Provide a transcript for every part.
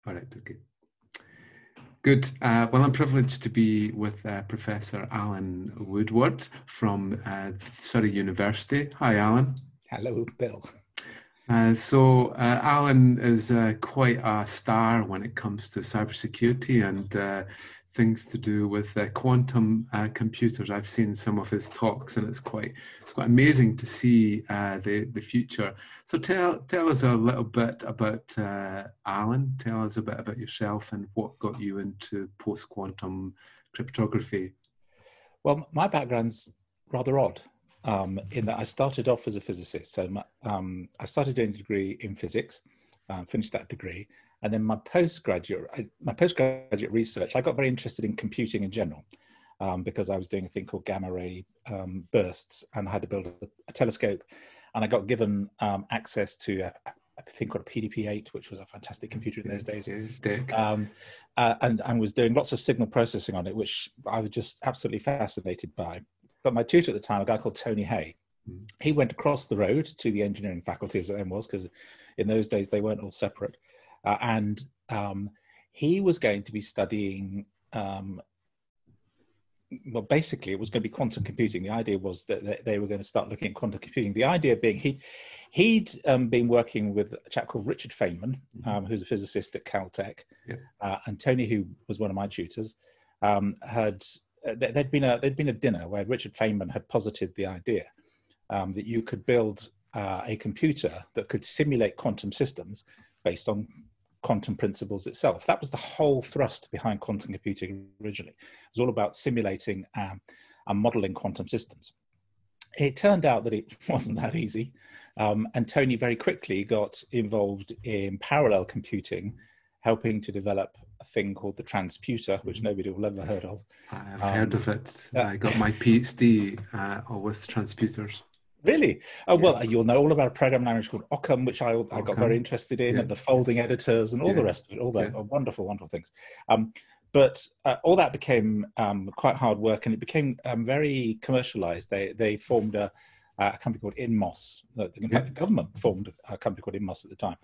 All right, okay. Good. Well, I'm privileged to be with Professor Alan Woodward from Surrey University. Hi, Alan. Hello, Bill. Alan is quite a star when it comes to cybersecurity and things to do with quantum computers. I've seen some of his talks, and it's quite amazing to see the future. So tell us a little bit about Alan. Tell us a bit about yourself and what got you into post-quantum cryptography. Well, my background's rather odd. In that I started off as a physicist. So I started doing a degree in physics, finished that degree, and then my postgraduate research, I got very interested in computing in general because I was doing a thing called gamma ray bursts, and I had to build a telescope, and I got given access to a thing called a PDP-8, which was a fantastic computer in those days, and was doing lots of signal processing on it, which I was just absolutely fascinated by. But my tutor at the time, a guy called Tony Hay, he went across the road to the engineering faculty, as it then was, because in those days they weren't all separate. And he was going to be studying, well, basically it was going to be quantum computing. The idea was that they were going to start looking at quantum computing. The idea being he'd been working with a chap called Richard Feynman, who's a physicist at Caltech, and Tony, who was one of my tutors, there'd been a dinner where Richard Feynman had posited the idea that you could build a computer that could simulate quantum systems based on quantum principles itself. That was the whole thrust behind quantum computing originally. It was all about simulating and modeling quantum systems. It turned out that it wasn't that easy, and Tony very quickly got involved in parallel computing, helping to develop a thing called the transputer, which nobody will ever heard of. I've heard of it. I got my PhD with transputers. Really? Oh, yeah. Well, you'll know all about a program language called Occam, which I got very interested in, and the folding editors and all the rest of it, all the wonderful, wonderful things. But all that became quite hard work, and it became very commercialized. They formed a company called InMOS. In fact, the government formed a company called InMOS at the time.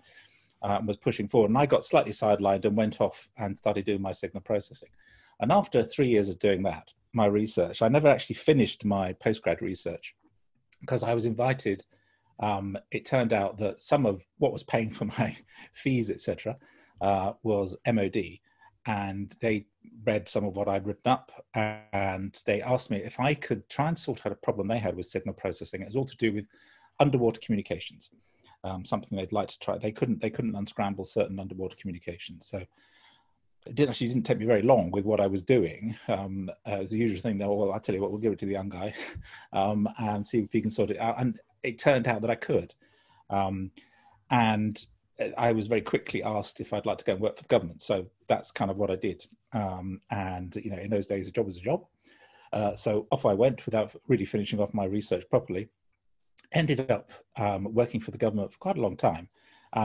Was pushing forward, and I got slightly sidelined and went off and started doing my signal processing. And after 3 years of doing that, my research, I never actually finished my postgrad research because I was invited. It turned out that some of what was paying for my fees, etc., was MOD, and they read some of what I'd written up, and they asked me if I could try and sort out a problem they had with signal processing. It was all to do with underwater communications. Something they'd like to try. They couldn't unscramble certain underwater communications. So it didn't take me very long with what I was doing. It was the usual thing that, well, I'll tell you what, we'll give it to the young guy and see if he can sort it out. And it turned out that I could. And I was very quickly asked if I'd like to go and work for the government. So that's kind of what I did. And, you know, in those days, a job was a job. So off I went without really finishing off my research properly. Ended up working for the government for quite a long time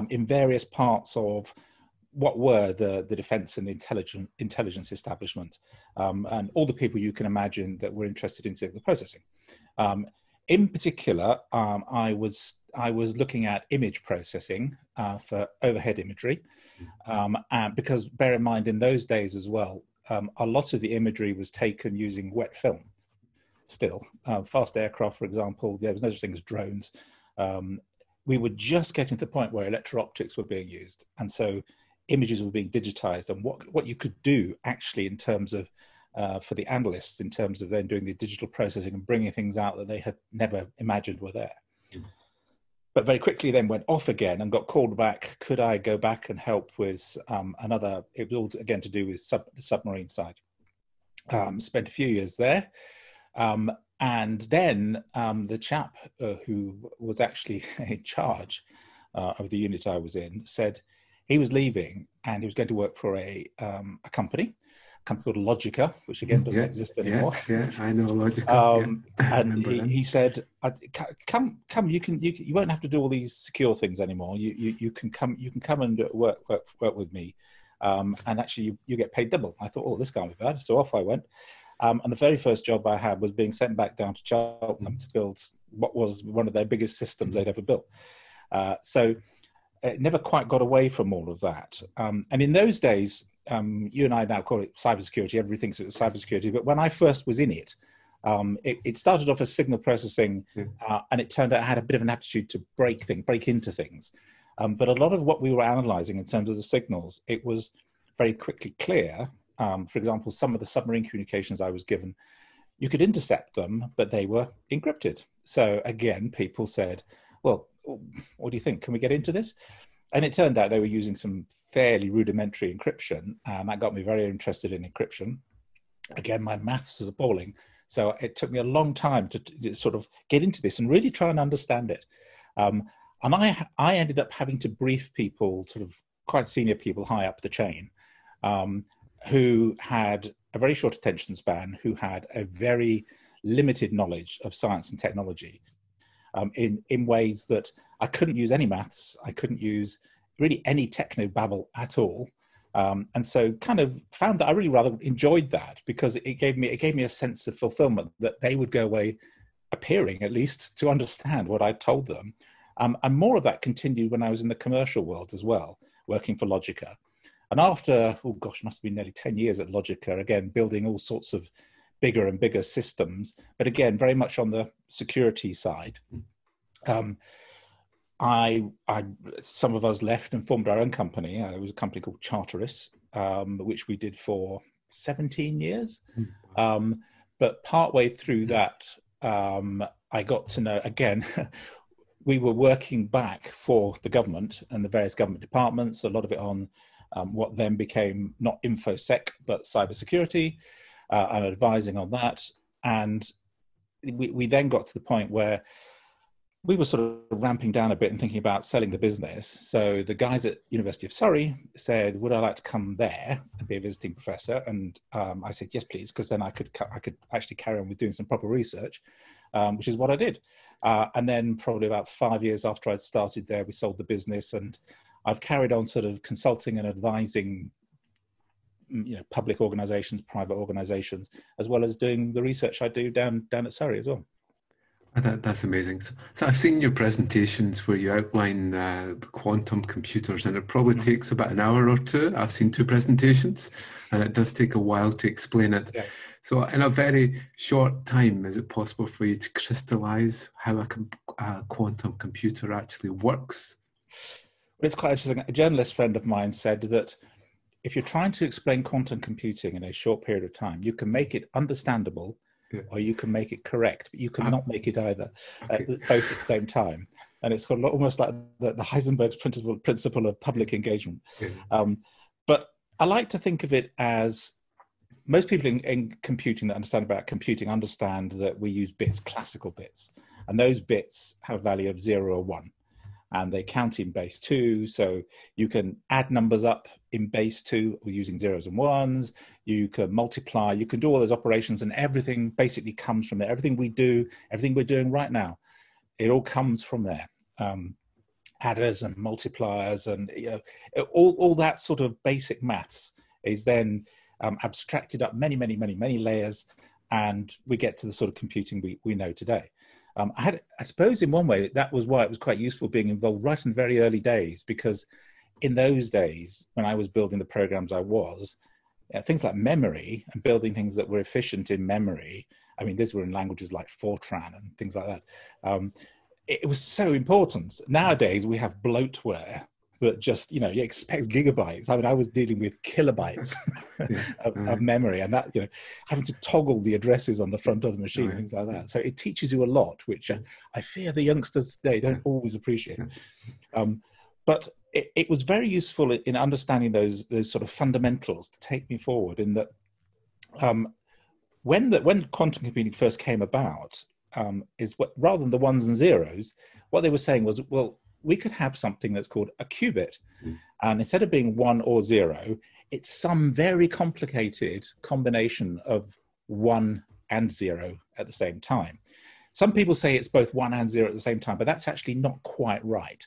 in various parts of what were the defence and the intelligence establishment, and all the people you can imagine that were interested in signal processing. In particular, I was looking at image processing for overhead imagery, and because bear in mind in those days as well, a lot of the imagery was taken using wet film. Still, fast aircraft, for example, there was no such thing as drones. We were just getting to the point where electro-optics were being used. And so images were being digitized, and what you could do actually in terms of, for the analysts, in terms of then doing the digital processing and bringing things out that they had never imagined were there. But very quickly then went off again and got called back. Could I go back and help with another, it was all again to do with the submarine side. Spent a few years there. And then the chap who was actually in charge of the unit I was in said he was leaving and he was going to work for a company called Logica, which again doesn't exist anymore. Yeah, I know Logica. And he said, "Come, you won't have to do all these secure things anymore. You can come and work with me, and actually you get paid double." I thought, oh, this can't be bad. So off I went. And the very first job I had was being sent back down to Cheltenham to build what was one of their biggest systems they'd ever built. So it never quite got away from all of that. And in those days, you and I now call it cybersecurity. Everybody thinks it was cybersecurity. But when I first was in it, it started off as signal processing, and it turned out I had a bit of an aptitude to break into things. But a lot of what we were analyzing in terms of the signals, it was very quickly clear. For example, some of the submarine communications I was given, you could intercept them, but they were encrypted. So again, people said, well, what do you think? Can we get into this? And it turned out they were using some fairly rudimentary encryption, and that got me very interested in encryption. Again, my maths was appalling. So it took me a long time to sort of get into this and really try and understand it. And I ended up having to brief people, sort of quite senior people high up the chain, who had a very short attention span, who had a very limited knowledge of science and technology, in ways that I couldn't use any maths, I couldn't use really any techno babble at all. And so kind of found that I really rather enjoyed that, because it gave me a sense of fulfillment that they would go away appearing at least to understand what I told them. And more of that continued when I was in the commercial world as well, working for Logica. And after, oh gosh, must have been nearly 10 years at Logica, again, building all sorts of bigger and bigger systems, but again, very much on the security side. Some of us left and formed our own company. It was a company called Charteris, which we did for 17 years. But partway through that, I got to know, again, we were working back for the government and the various government departments, a lot of it on what then became not InfoSec, but cybersecurity, and advising on that. And we then got to the point where we were sort of ramping down a bit and thinking about selling the business. So the guys at University of Surrey said, would I like to come there and be a visiting professor? And I said, yes, please, because then I could actually carry on with doing some proper research, which is what I did. And then probably about 5 years after I'd started there, we sold the business, and I've carried on sort of consulting and advising, public organizations, private organizations, as well as doing the research I do down at Surrey as well. That's amazing. So I've seen your presentations where you outline quantum computers, and it probably takes about an hour or two. I've seen 2 presentations, and it does take a while to explain it. Yeah. So in a very short time, is it possible for you to crystallize how a quantum computer actually works? Well, it's quite interesting. A journalist friend of mine said that if you're trying to explain quantum computing in a short period of time, you can make it understandable, or you can make it correct, but you cannot make it either, both at the same time. And it's got almost like the Heisenberg's principle of public engagement. But I like to think of it as, most people in computing that understand about computing understand that we use bits, classical bits, and those bits have a value of 0 or 1. And they count in base 2, so you can add numbers up in base 2 or using zeros and ones. You can multiply, you can do all those operations, and everything basically comes from there. Everything we do, everything we're doing right now, it all comes from there. Adders and multipliers, and all that sort of basic maths is then abstracted up many layers, and we get to the sort of computing we know today. I suppose in one way that was why it was quite useful being involved right in the very early days, because in those days when I was building the programs things like memory and building things that were efficient in memory, I mean, these were in languages like Fortran and things like that. It was so important. Nowadays we have bloatware that just, you expect gigabytes. I mean, I was dealing with kilobytes of memory, and that, having to toggle the addresses on the front of the machine, things like that. So it teaches you a lot, which I fear the youngsters today don't always appreciate. But it was very useful in understanding those sort of fundamentals to take me forward, in that when quantum computing first came about, rather than the ones and zeros, what they were saying was, well, we could have something that's called a qubit. And instead of being 1 or 0, it's some very complicated combination of 1 and 0 at the same time. Some people say it's both 1 and 0 at the same time, but that's actually not quite right.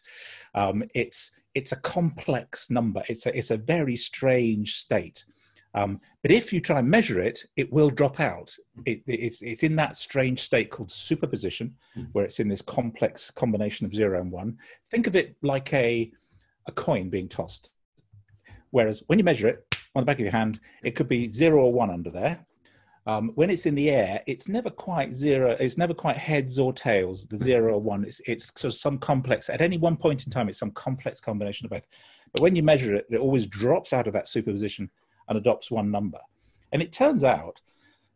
It's a complex number. It's a very strange state. But if you try and measure it, it will drop out. It's in that strange state called superposition, where it's in this complex combination of 0 and 1. Think of it like a a coin being tossed. Whereas when you measure it on the back of your hand, it could be 0 or 1 under there. When it's in the air, it's never quite 0. It's never quite heads or tails, the 0 or 1. It's sort of some complex, at any one point in time, it's some complex combination of both. But when you measure it, it always drops out of that superposition and adopts one number. And it turns out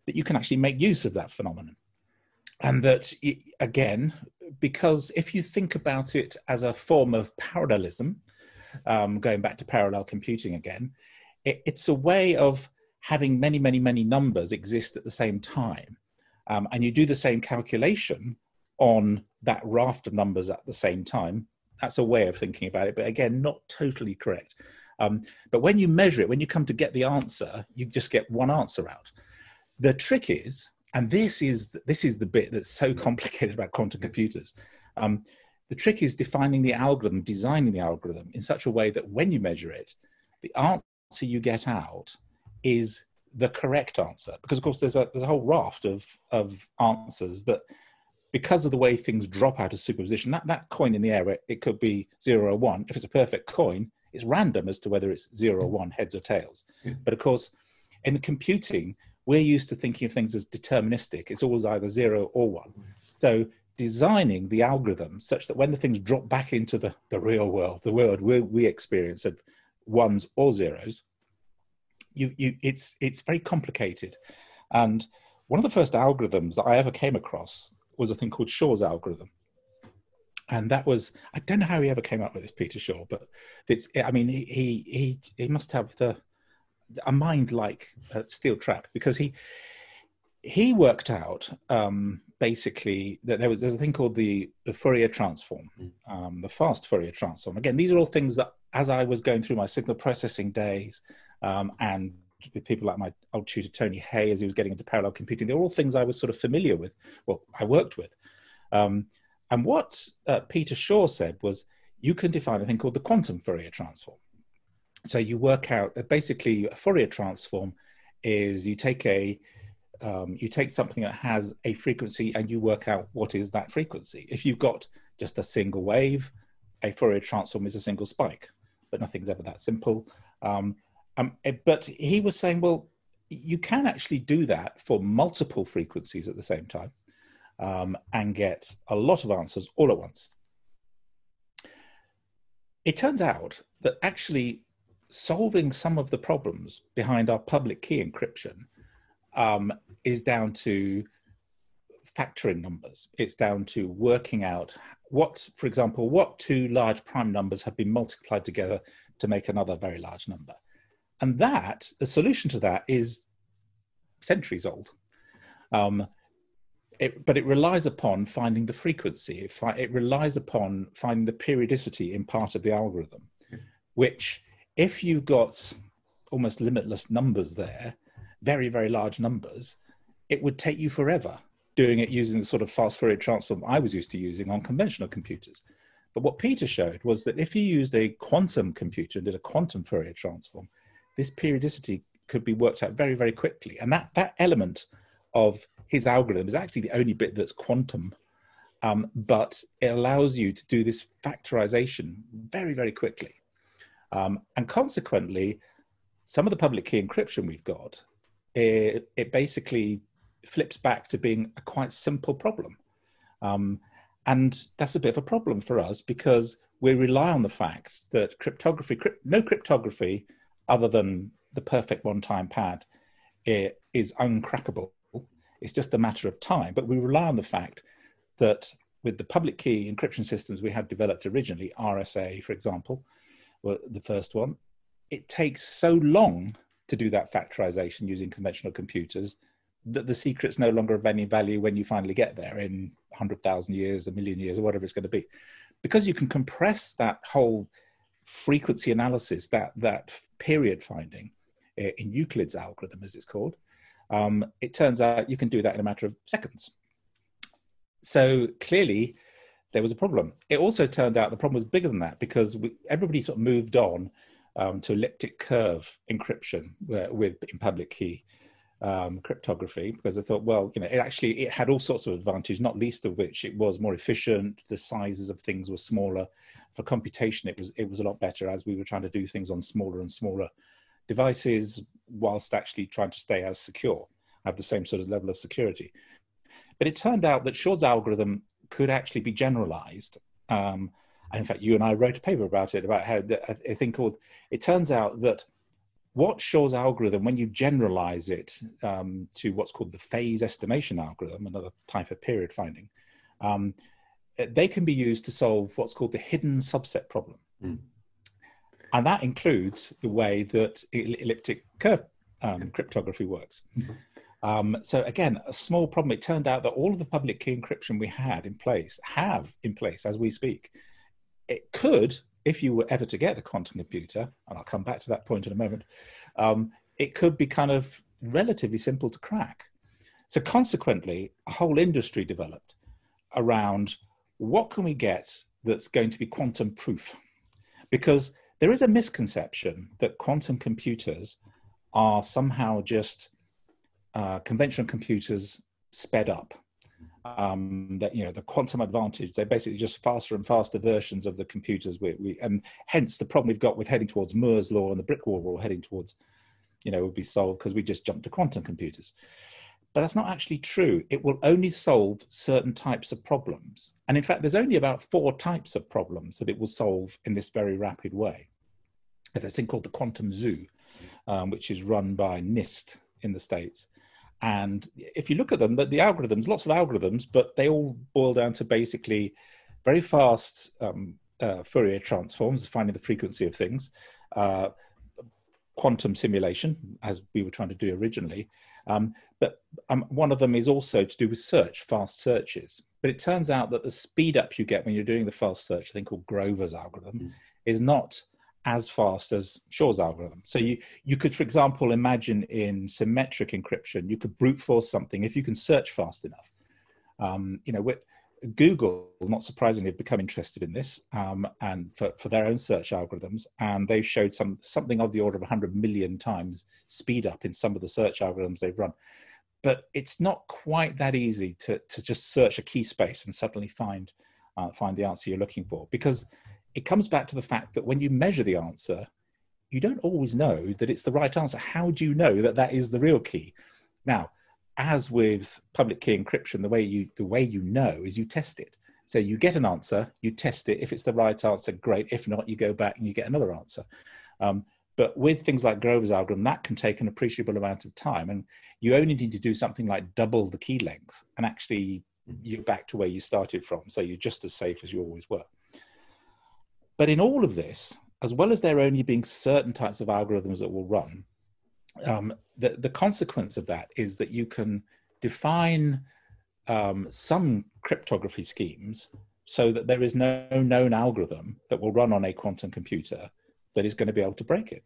that you can actually make use of that phenomenon. And that, again, because if you think about it as a form of parallelism, going back to parallel computing again, it's a way of having many, many, many numbers exist at the same time. And you do the same calculation on that raft of numbers at the same time. That's a way of thinking about it, but again, not totally correct. But when you measure it, when you come to get the answer, you just get one answer out. The trick is, and this is the bit that's so complicated about quantum computers, the trick is defining the algorithm, designing the algorithm in such a way that when you measure it, the answer you get out is the correct answer. Because of course there's a whole raft of answers that, because of the way things drop out of superposition, that coin in the air, it could be 0 or 1. If it's a perfect coin, it's random as to whether it's 0 or 1, heads or tails. But of course, in the computing, we're used to thinking of things as deterministic. It's always either 0 or 1. So designing the algorithm such that when the things drop back into the real world, the world we experience of ones or zeros, it's very complicated. And one of the first algorithms that I ever came across was a thing called Shor's algorithm. And that was, I don't know how he ever came up with this, Peter Shaw, but he must have a mind like a steel trap, because he worked out basically that there's a thing called the Fourier transform, the fast Fourier transform. Again, these are all things that, as I was going through my signal processing days, and with people like my old tutor Tony Hay as he was getting into parallel computing, they're all things I was sort of familiar with, well, I worked with. And what Peter Shaw said was, you can define a thing called the quantum Fourier transform. So you work out, basically a Fourier transform is you take something that has a frequency and you work out what is that frequency. If you've got just a single wave, a Fourier transform is a single spike, but nothing's ever that simple. But he was saying, well, you can actually do that for multiple frequencies at the same time, and get a lot of answers all at once. It turns out that actually solving some of the problems behind our public key encryption is down to factoring numbers. It's down to working out what, for example, what two large prime numbers have been multiplied together to make another very large number. And that, the solution to that is centuries old. But it relies upon finding the frequency. It relies upon finding the periodicity in part of the algorithm, which, if you've got almost limitless numbers there, very, very large numbers, it would take you forever doing it using the sort of fast Fourier transform I was used to using on conventional computers. But what Peter showed was that if you used a quantum computer and did a quantum Fourier transform, this periodicity could be worked out very, very quickly. And that element of his algorithm is actually the only bit that's quantum, but it allows you to do this factorization very, very quickly. And consequently, some of the public key encryption we've got, it basically flips back to being a quite simple problem. And that's a bit of a problem for us, because we rely on the fact that no cryptography other than the perfect one-time pad is uncrackable. It's just a matter of time. But we rely on the fact that with the public key encryption systems we had developed originally, RSA, for example, were the first one, it takes so long to do that factorization using conventional computers that the secret's no longer of any value when you finally get there in 100,000 years, 1,000,000 years, or whatever it's going to be. Because you can compress that whole frequency analysis, that period finding in Euclid's algorithm, as it's called, it turns out you can do that in a matter of seconds. So clearly there was a problem. It also turned out the problem was bigger than that, because everybody sort of moved on to elliptic curve encryption in public key. cryptography, because I thought, well, it had all sorts of advantages, not least of which it was more efficient. The sizes of things were smaller. For computation, it was a lot better, as we were trying to do things on smaller and smaller devices, whilst actually trying to stay as secure, have the same sort of level of security. But it turned out that Shor's algorithm could actually be generalized. And in fact, you and I wrote a paper about it, about how a thing called, it turns out that what Shor's algorithm, when you generalize it to what's called the phase estimation algorithm, another type of period finding, they can be used to solve what's called the hidden subset problem. Mm. And that includes the way that elliptic curve cryptography works. Mm-hmm. So again, a small problem. It turned out that all of the public key encryption we have in place as we speak. It could, if you were ever to get a quantum computer, and I'll come back to that point in a moment, it could be kind of relatively simple to crack. So consequently, a whole industry developed around what can we get that's going to be quantum proof? Because there is a misconception that quantum computers are somehow just conventional computers sped up. That the quantum advantage, they're basically just faster and faster versions of the computers and hence the problem we've got with heading towards Moore's law and the brick wall we're all heading towards, would be solved because we just jumped to quantum computers. But that's not actually true. It will only solve certain types of problems. And in fact, there's only about 4 types of problems that it will solve in this very rapid way. There's a thing called the quantum zoo, which is run by NIST in the States. And if you look at them, the algorithms, lots of algorithms, but they all boil down to basically very fast Fourier transforms, finding the frequency of things, quantum simulation, as we were trying to do originally. But one of them is also to do with search, fast searches. But it turns out that the speed up you get when you're doing the fast search, a thing called Grover's algorithm, is not as fast as Shor's algorithm. So you could, for example, imagine in symmetric encryption, you could brute force something if you can search fast enough. Google, not surprisingly, have become interested in this and for their own search algorithms. And they've showed something of the order of 100 million times speed up in some of the search algorithms they've run. But it's not quite that easy to just search a key space and suddenly find the answer you're looking for, because it comes back to the fact that when you measure the answer, you don't always know that it's the right answer. How do you know that that is the real key? Now, as with public key encryption, the way you know is you test it. So you get an answer, you test it. If it's the right answer, great. If not, you go back and you get another answer. But with things like Grover's algorithm, that can take an appreciable amount of time. And you only need to do something like double the key length, and actually you're back to where you started from. So you're just as safe as you always were. But in all of this, as well as there only being certain types of algorithms that will run, the consequence of that is that you can define some cryptography schemes so that there is no known algorithm that will run on a quantum computer that is going to be able to break it.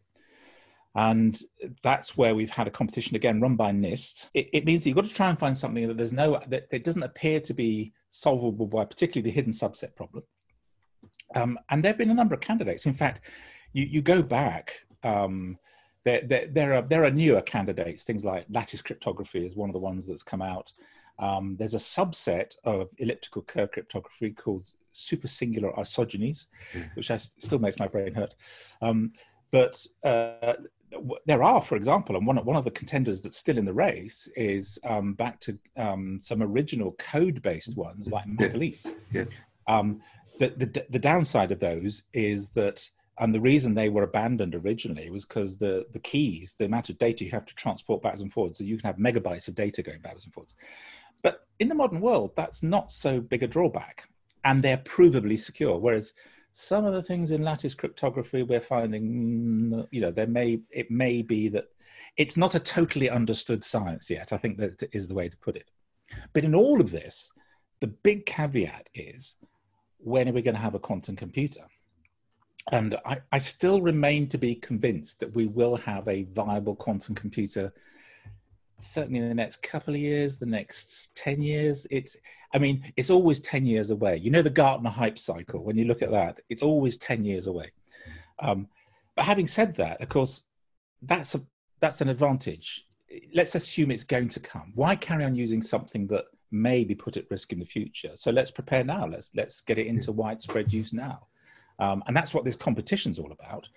And that's where we've had a competition, again, run by NIST. It means that you've got to try and find something that it doesn't appear to be solvable by particularly the hidden subset problem. And there have been a number of candidates. In fact, you go back, there are newer candidates. Things like lattice cryptography is one of the ones that's come out. There's a subset of elliptical curve cryptography called supersingular isogenies, which still makes my brain hurt. But there are, for example, and one of the contenders that's still in the race is back to some original code-based ones like Maglev. Yeah. The downside of those is that, and the reason they were abandoned originally was because the keys, the amount of data you have to transport backwards and forwards, so you can have megabytes of data going backwards and forwards. But in the modern world, that's not so big a drawback, and they're provably secure. Whereas some of the things in lattice cryptography, we're finding, it may be that it's not a totally understood science yet. I think that is the way to put it. But in all of this, the big caveat is, when are we going to have a quantum computer? And I still remain to be convinced that we will have a viable quantum computer, certainly in the next couple of years, the next 10 years. It's always 10 years away. You know, the Gartner hype cycle, when you look at that, it's always 10 years away. But having said that, of course, that's an advantage. let's assume it's going to come. Why carry on using something that may be put at risk in the future? So let's prepare now. Let's get it into widespread use now. And that's what this competition's all about.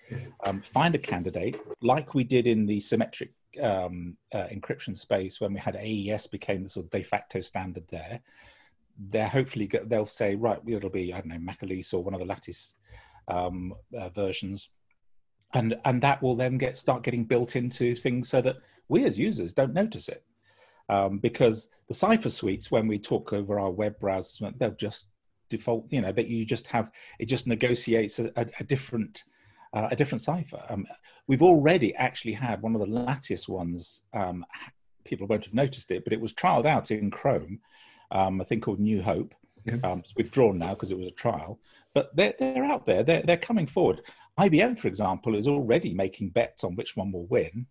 Find a candidate, like we did in the symmetric encryption space when we had AES became the sort of de facto standard there. They'll say, right, it'll be, I don't know, Macaleese or one of the lattice versions. And that will then start getting built into things so that we as users don't notice it. Because the cipher suites, when we talk over our web browsers, they'll just default, that you just have, it just negotiates a different cipher. We've already actually had one of the lattice ones, people won't have noticed it, but it was trialed out in Chrome, I think called New Hope. Yeah. It's withdrawn now because it was a trial, but they're out there, they're coming forward. IBM, for example, is already making bets on which one will win.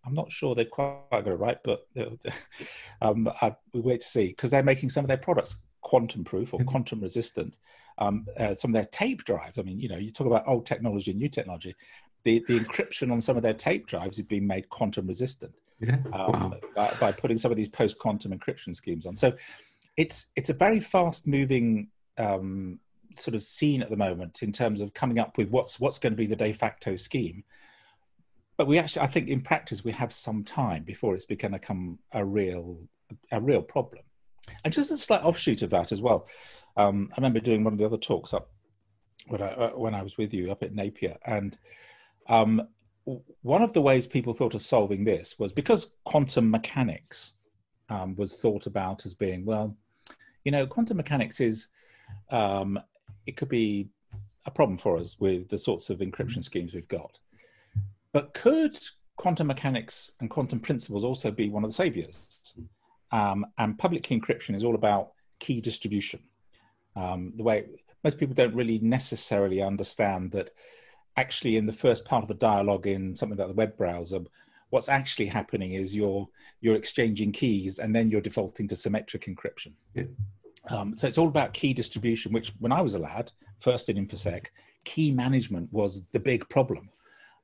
I'm not sure they've quite got it right, but we wait to see, because they're making some of their products quantum proof or quantum resistant. Some of their tape drives, I mean, you talk about old technology and new technology, the encryption on some of their tape drives is being made quantum resistant. Yeah. Wow. by putting some of these post-quantum encryption schemes on. So it's a very fast moving sort of scene at the moment in terms of coming up with what's going to be the de facto scheme. But I think in practice, we have some time before it's going to become a real problem. And just a slight offshoot of that as well. I remember doing one of the other talks up when I was with you up at Napier. And one of the ways people thought of solving this was because quantum mechanics was thought about as being, well, quantum mechanics is, it could be a problem for us with the sorts of encryption schemes we've got. But could quantum mechanics and quantum principles also be one of the saviors? And public key encryption is all about key distribution. The way most people don't really necessarily understand that actually in the first part of the dialogue in something like the web browser, what's actually happening is you're exchanging keys and then you're defaulting to symmetric encryption. Yeah. So it's all about key distribution, which when I was a lad, first in InfoSec, key management was the big problem.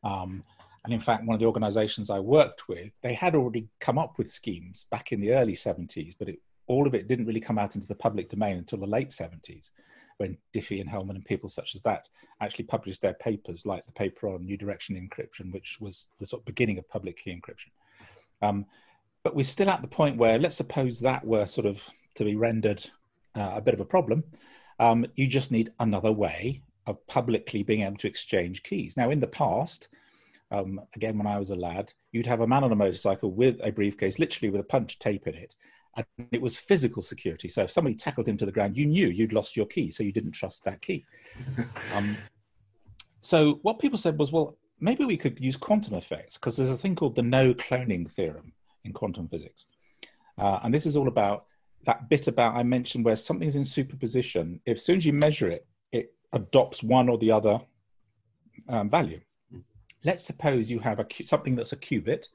And in fact, one of the organizations I worked with, they had already come up with schemes back in the early 70s, but all of it didn't really come out into the public domain until the late 70s, when Diffie and Hellman and people such as that actually published their papers, like the paper on New Direction Encryption, which was the sort of beginning of public key encryption. But we're still at the point where, let's suppose that were sort of to be rendered a bit of a problem. You just need another way of publicly being able to exchange keys. Now, in the past, again, when I was a lad, you'd have a man on a motorcycle with a briefcase, literally with a punch tape in it. And it was physical security. So if somebody tackled him to the ground, you knew you'd lost your key, so you didn't trust that key. So what people said was, well, maybe we could use quantum effects, because there's a thing called the no cloning theorem in quantum physics. And this is all about that bit about I mentioned where something's in superposition. If as soon as you measure it, it adopts one or the other value. Let's suppose you have something that's a qubit.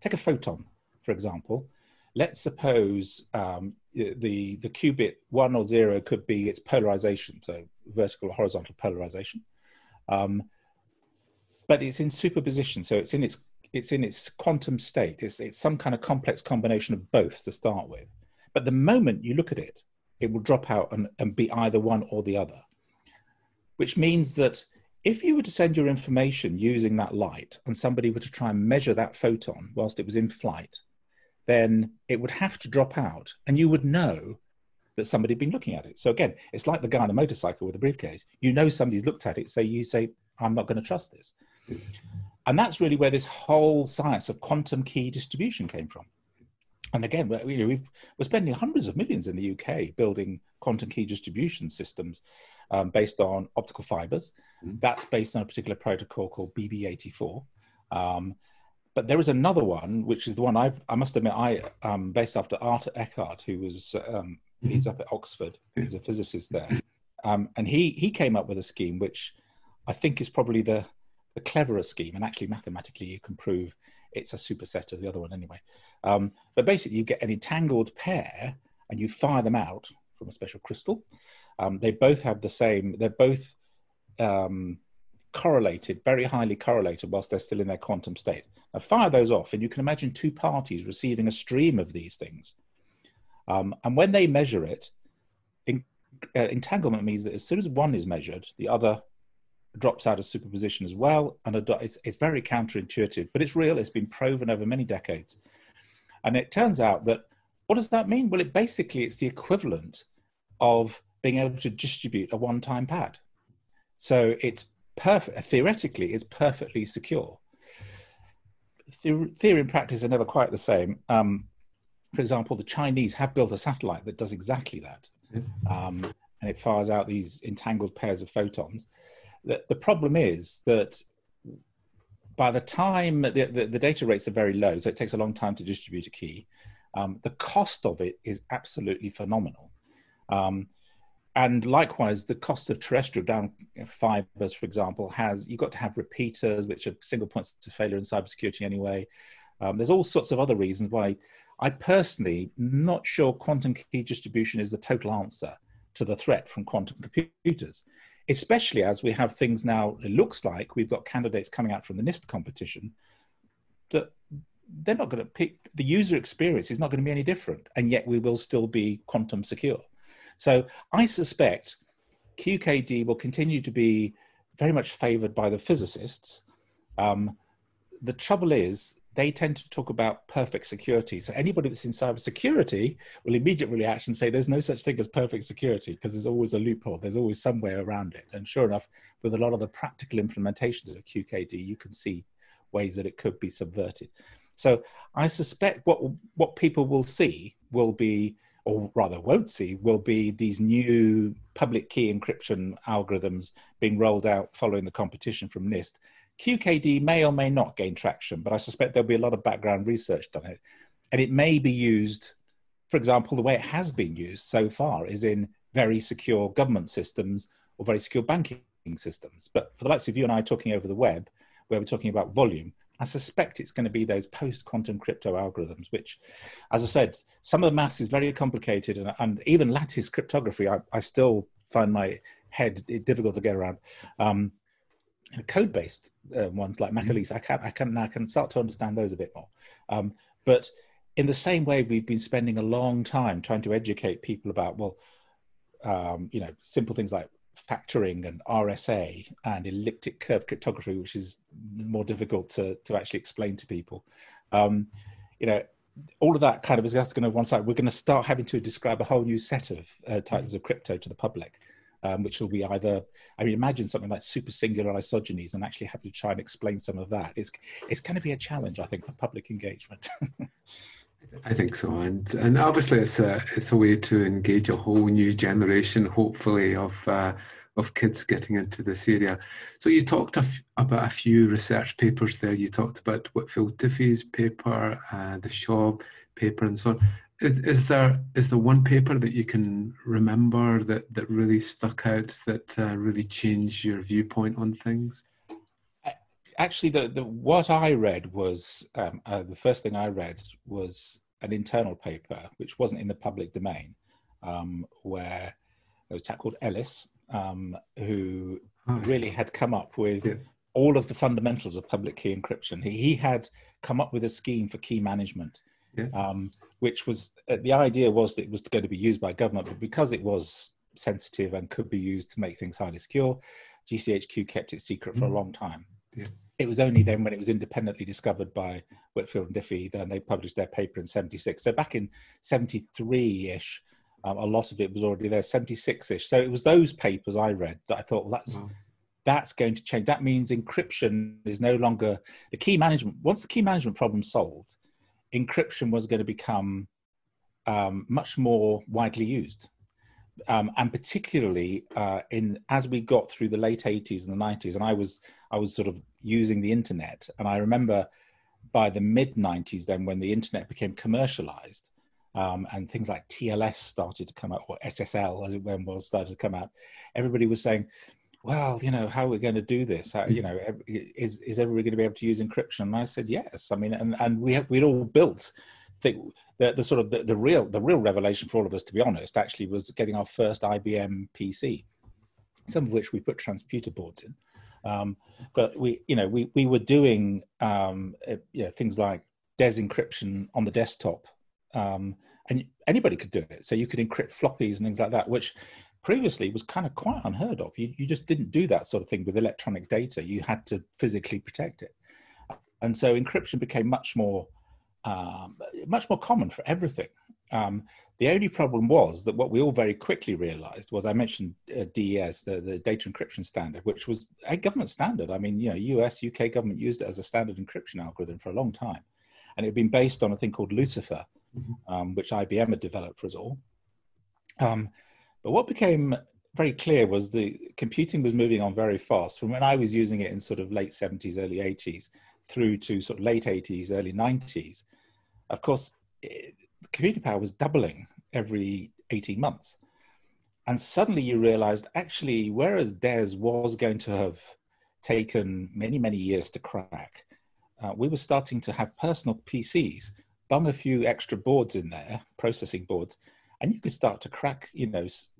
Take a photon, for example. Let's suppose the qubit 1 or 0 could be its polarization, so vertical or horizontal polarization. But it's in superposition, so it's in its quantum state. It's some kind of complex combination of both to start with. But the moment you look at it, it will drop out and be either one or the other, which means that if you were to send your information using that light and somebody were to try and measure that photon whilst it was in flight, then it would have to drop out and you would know that somebody had been looking at it. So again, it's like the guy on the motorcycle with the briefcase. You know somebody's looked at it, so you say, I'm not going to trust this. And that's really where this whole science of quantum key distribution came from. And again, we're spending hundreds of millions in the UK building quantum key distribution systems based on optical fibers. That's based on a particular protocol called BB84. But there is another one, which is the one I must admit, based after Arthur Eckhart, who was, he's up at Oxford, he's a physicist there. And he came up with a scheme, which I think is probably the cleverer scheme. And actually, mathematically, you can prove it's a superset of the other one anyway. But basically, you get an entangled pair and you fire them out from a special crystal. They both have the same, they're both correlated, very highly correlated whilst they're still in their quantum state. Now fire those off and you can imagine two parties receiving a stream of these things. And when they measure it, entanglement means that as soon as one is measured, the other drops out of superposition as well. And it's very counterintuitive, but it's real. It's been proven over many decades. And it turns out that, what does that mean? Well, it's the equivalent of being able to distribute a one-time pad. So it's perfect. Theoretically, it's perfectly secure. Theory and practice are never quite the same. For example, the Chinese have built a satellite that does exactly that. And it fires out these entangled pairs of photons. The problem is that by the time the data rates are very low, so it takes a long time to distribute a key, the cost of it is absolutely phenomenal. And likewise, the cost of terrestrial down fibers, for example, you've got to have repeaters, which are single points of failure in cybersecurity anyway. There's all sorts of other reasons why I personally not sure quantum key distribution is the total answer to the threat from quantum computers, especially as we have things now, it looks like we've got candidates coming out from the NIST competition that they're not going to pick, the user experience is not going to be any different, and yet we will still be quantum secure. So I suspect QKD will continue to be very much favored by the physicists. The trouble is, they tend to talk about perfect security. So anybody that's in cybersecurity will immediately react and say there's no such thing as perfect security because there's always a loophole. There's always some way around it. And sure enough, with a lot of the practical implementations of QKD, you can see ways that it could be subverted. So I suspect what people will see will be, or rather won't see, will be these new public key encryption algorithms being rolled out following the competition from NIST. QKD may or may not gain traction, but I suspect there'll be a lot of background research done it. And it may be used, for example, the way it has been used so far is in very secure government systems or very secure banking systems. But for the likes of you and I talking over the web, where we're talking about volume, I suspect it's going to be those post-quantum crypto algorithms, which, as I said, some of the maths is very complicated, and even lattice cryptography, I still find my head difficult to get around. Code-based ones like Macalise, I can start to understand those a bit more. But in the same way, we've been spending a long time trying to educate people about, simple things like factoring and RSA and elliptic curve cryptography, which is more difficult to actually explain to people. All of that kind of is just going to one side. We're going to start having to describe a whole new set of types of crypto to the public. Which will be either, imagine something like super singular isogenies and actually have to try and explain some of that. It's going to be a challenge, I think, for public engagement. I think so, and obviously it's a way to engage a whole new generation, hopefully, of kids getting into this area. So you talked about a few research papers there. You talked about Whitfield Diffie's paper, the Shaw paper, and so on. Is there one paper that you can remember that really stuck out, that really changed your viewpoint on things? Actually, what I read was, the first thing I read was an internal paper, which wasn't in the public domain, where there was a chap called Ellis, who really had come up with all of the fundamentals of public key encryption. He had come up with a scheme for key management. Which was, the idea was that it was going to be used by government, but because it was sensitive and could be used to make things highly secure, GCHQ kept it secret for a long time. It was only then when it was independently discovered by Whitfield and Diffie, then they published their paper in 76. So back in 73-ish, a lot of it was already there, 76-ish. So it was those papers I read that I thought, well, that's going to change. That means encryption is no longer the key management. Once the key management problem's solved, encryption was going to become much more widely used. And particularly as we got through the late 80s and the 90s, and I was sort of using the internet, and I remember by the mid 90s then, when the internet became commercialized, and things like TLS started to come out, or SSL as it then was started to come out, everybody was saying, well, how are we going to do this? Is everybody going to be able to use encryption? And I said, yes. And we'd all built the real revelation for all of us, to be honest, actually was getting our first IBM PC, some of which we put transputer boards in. But we were doing things like DES encryption on the desktop, and anybody could do it. So you could encrypt floppies and things like that, which previously was kind of quite unheard of. You just didn't do that sort of thing with electronic data. You had to physically protect it. And so encryption became much more common for everything. The only problem was that what we all very quickly realized was, I mentioned DES, the data encryption standard, which was a government standard. I mean, US, UK government used it as a standard encryption algorithm for a long time. And it had been based on a thing called Lucifer, which IBM had developed for us all. But what became very clear was the computing was moving on very fast from when I was using it in sort of late 70s, early 80s, through to sort of late 80s, early 90s. Of course, computing power was doubling every 18 months. And suddenly you realized, actually, whereas DES was going to have taken many, many years to crack, we were starting to have personal PCs, bung a few extra boards in there, processing boards, and you could start to crack,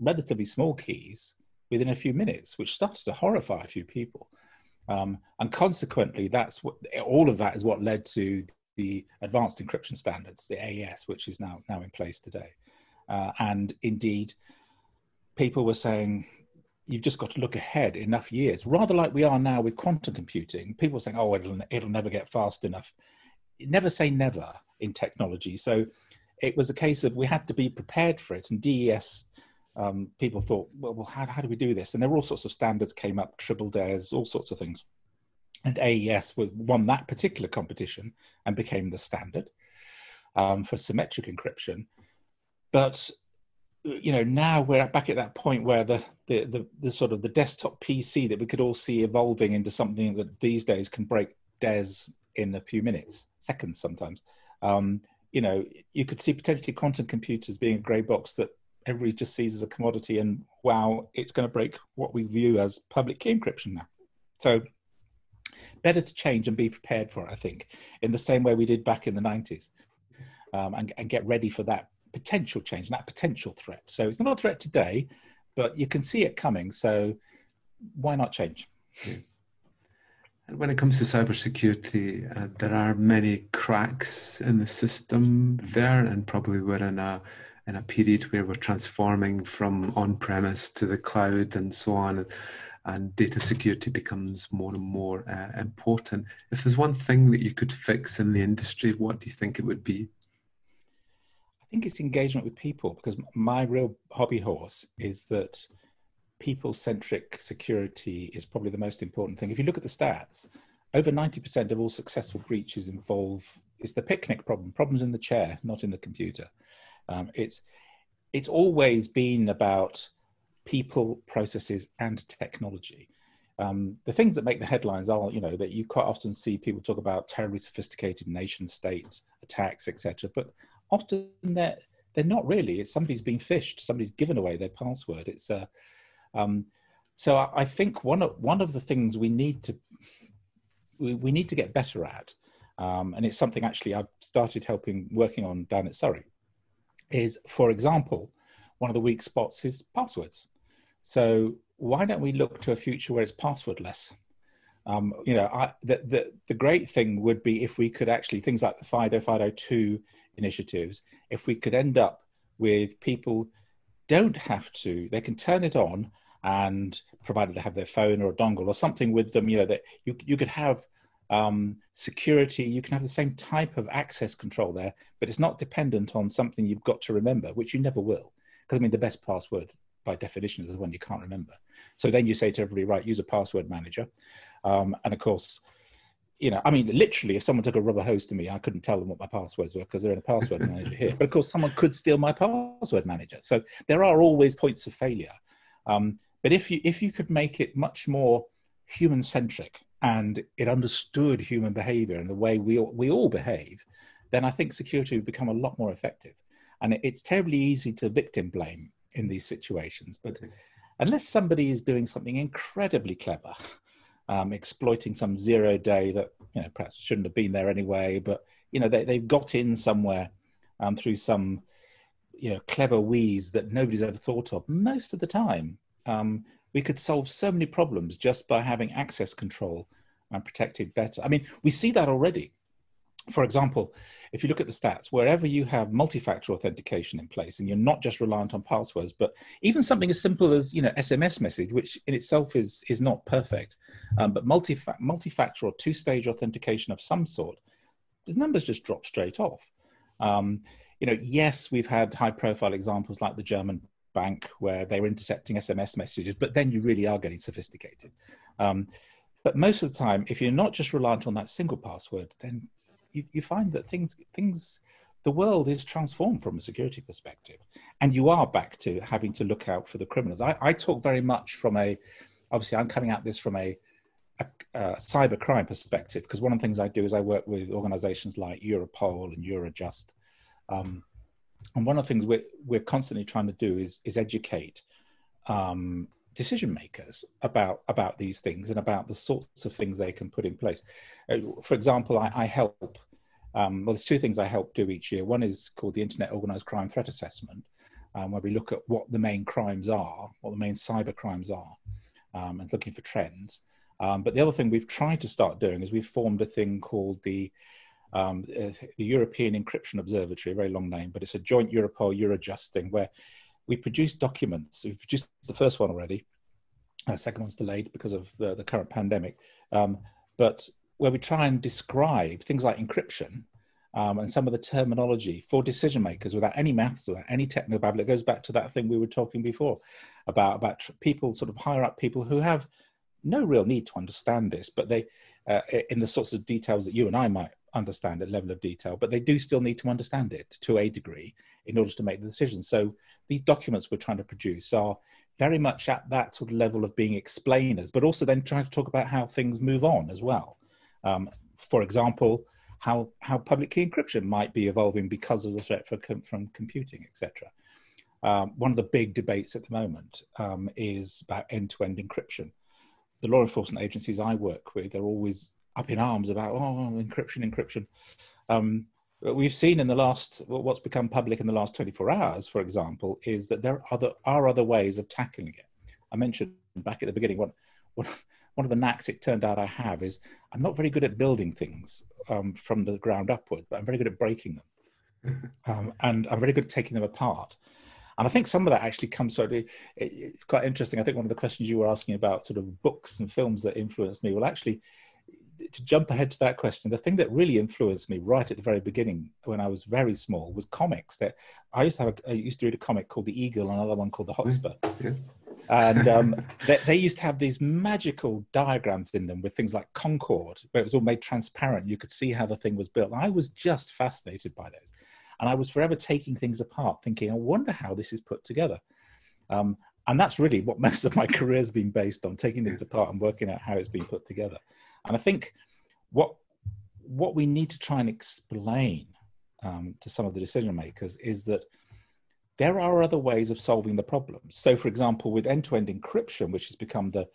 relatively small keys within a few minutes, which started to horrify a few people. And consequently, all of that is what led to the advanced encryption standards, the AES, which is now in place today. And indeed, people were saying, you've just got to look ahead enough years, rather like we are now with quantum computing. People were saying, oh, it'll never get fast enough. Never say never in technology. So it was a case of we had to be prepared for it. And DES, people thought, well, how do we do this? And there were all sorts of standards came up, triple DES, all sorts of things. And AES won that particular competition and became the standard for symmetric encryption. But now we're back at that point where the sort of the desktop PC that we could all see evolving into something that these days can break DES in a few minutes, seconds sometimes. You could see potentially quantum computers being a grey box that everybody just sees as a commodity, and wow, it's going to break what we view as public key encryption now. So better to change and be prepared for it, I think, in the same way we did back in the 90s, and get ready for that potential change, that potential threat. So it's not a threat today, but you can see it coming. So why not change? Yeah. And when it comes to cybersecurity, there are many cracks in the system there, and probably we're in a period where we're transforming from on-premise to the cloud and so on, and data security becomes more and more important. If there's one thing that you could fix in the industry, what do you think it would be? I think it's engagement with people, because my real hobby horse is that people-centric security is probably the most important thing. If you look at the stats, over 90% of all successful breaches it's the picnic problem, problems in the chair, not in the computer. It's always been about people, processes, and technology. The things that make the headlines are, that you quite often see people talk about terribly sophisticated nation states, attacks, etc. But often they're not really. It's somebody's been phished, somebody's given away their password. So I think one of the things we need to get better at, and it's something actually I've started working on down at Surrey, is, for example, one of the weak spots is passwords. So why don't we look to a future where it's passwordless? The great thing would be if we could actually, things like the FIDO, FIDO2 initiatives, if we could end up with people don't have to, they can turn it on, and provided they have their phone or a dongle or something with them, that you could have security, you can have the same type of access control there, but it's not dependent on something you've got to remember, which you never will. Because the best password by definition is the one you can't remember. So then you say to everybody, right, use a password manager. And of course, literally, if someone took a rubber hose to me, I couldn't tell them what my passwords were because they're in a password manager here. But of course, someone could steal my password manager. So there are always points of failure. But if you could make it much more human-centric and it understood human behavior and the way we all behave, then I think security would become a lot more effective. And it's terribly easy to victim blame in these situations. But unless somebody is doing something incredibly clever, exploiting some 0-day that perhaps shouldn't have been there anyway, but they've got in somewhere through some clever wheeze that nobody's ever thought of. Most of the time, we could solve so many problems just by having access control and protected better. I mean, we see that already. For example, if you look at the stats, wherever you have multi-factor authentication in place, and you're not just reliant on passwords, but even something as simple as, SMS message, which in itself is not perfect, but multi-factor or two-stage authentication of some sort, the numbers just drop straight off. Yes, we've had high-profile examples like the German bank where they were intercepting SMS messages, but then you really are getting sophisticated. But most of the time, if you're not just reliant on that single password, then you find that the world is transformed from a security perspective, and you are back to having to look out for the criminals. I talk very much obviously I'm coming at this from a cybercrime perspective, because one of the things I do is I work with organizations like Europol and Eurojust. And one of the things we're constantly trying to do is educate decision makers about these things and about the sorts of things they can put in place. For example, I help, there's two things I help do each year. One is called the Internet Organized Crime Threat Assessment, where we look at what the main crimes are, what the main cyber crimes are, and looking for trends. But the other thing we've tried to start doing is we've formed a thing called the European Encryption Observatory, a very long name, but it's a joint Europol-Eurojust thing where we produce documents. We've produced the first one already. The second one's delayed because of the current pandemic. But where we try and describe things like encryption and some of the terminology for decision makers without any maths or any technical babble. It goes back to that thing we were talking before about people, sort of higher up people who have no real need to understand this, but they, in the sorts of details that you and I might understand at level of detail, but they do still need to understand it to a degree in order to make the decision. So these documents we're trying to produce are very much at that sort of level of being explainers, but also then trying to talk about how things move on as well. For example, how public key encryption might be evolving because of the threat from computing, etc. One of the big debates at the moment is about end-to-end encryption. The law enforcement agencies I work with are always up in arms about, encryption. We've seen in the last, what's become public in the last 24 hours, for example, is that there are other ways of tackling it. I mentioned back at the beginning, one of the knacks it turned out I have is I'm not very good at building things from the ground upward, but I'm very good at breaking them. And I'm very good at taking them apart. And I think some of that actually comes it's quite interesting. I think one of the questions you were asking about sort of books and films that influenced me, well, actually, to jump ahead to that question, the thing that really influenced me right at the very beginning when I was very small was comics. That I used to read a comic called The Eagle and another one called The Hotspur. Yeah. And they used to have these magical diagrams in them with things like Concorde, where it was all made transparent. You could see how the thing was built. And I was just fascinated by those. And I was forever taking things apart, thinking, I wonder how this is put together. And that's really what most of my career has been based on, taking things apart and working out how it's been put together. And I think what we need to try and explain to some of the decision makers is that there are other ways of solving the problems. So, for example, with end-to-end encryption, which has become the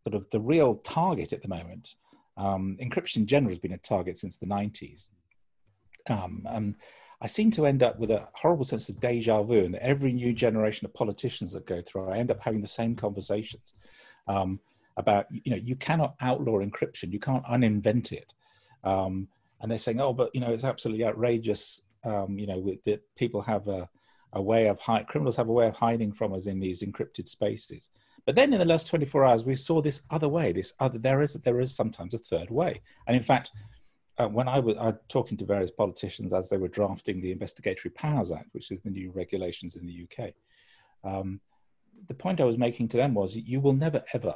sort of the real target at the moment, encryption in general has been a target since the 90s. And I seem to end up with a horrible sense of deja vu, and that every new generation of politicians that go through, I end up having the same conversations about, you cannot outlaw encryption, you can't uninvent it. And they're saying, oh, but, it's absolutely outrageous, that people have a way of criminals have a way of hiding from us in these encrypted spaces. But then in the last 24 hours, we saw this other way, there is sometimes a third way. And in fact, when I was talking to various politicians as they were drafting the Investigatory Powers Act, which is the new regulations in the UK, the point I was making to them was, you will never, ever,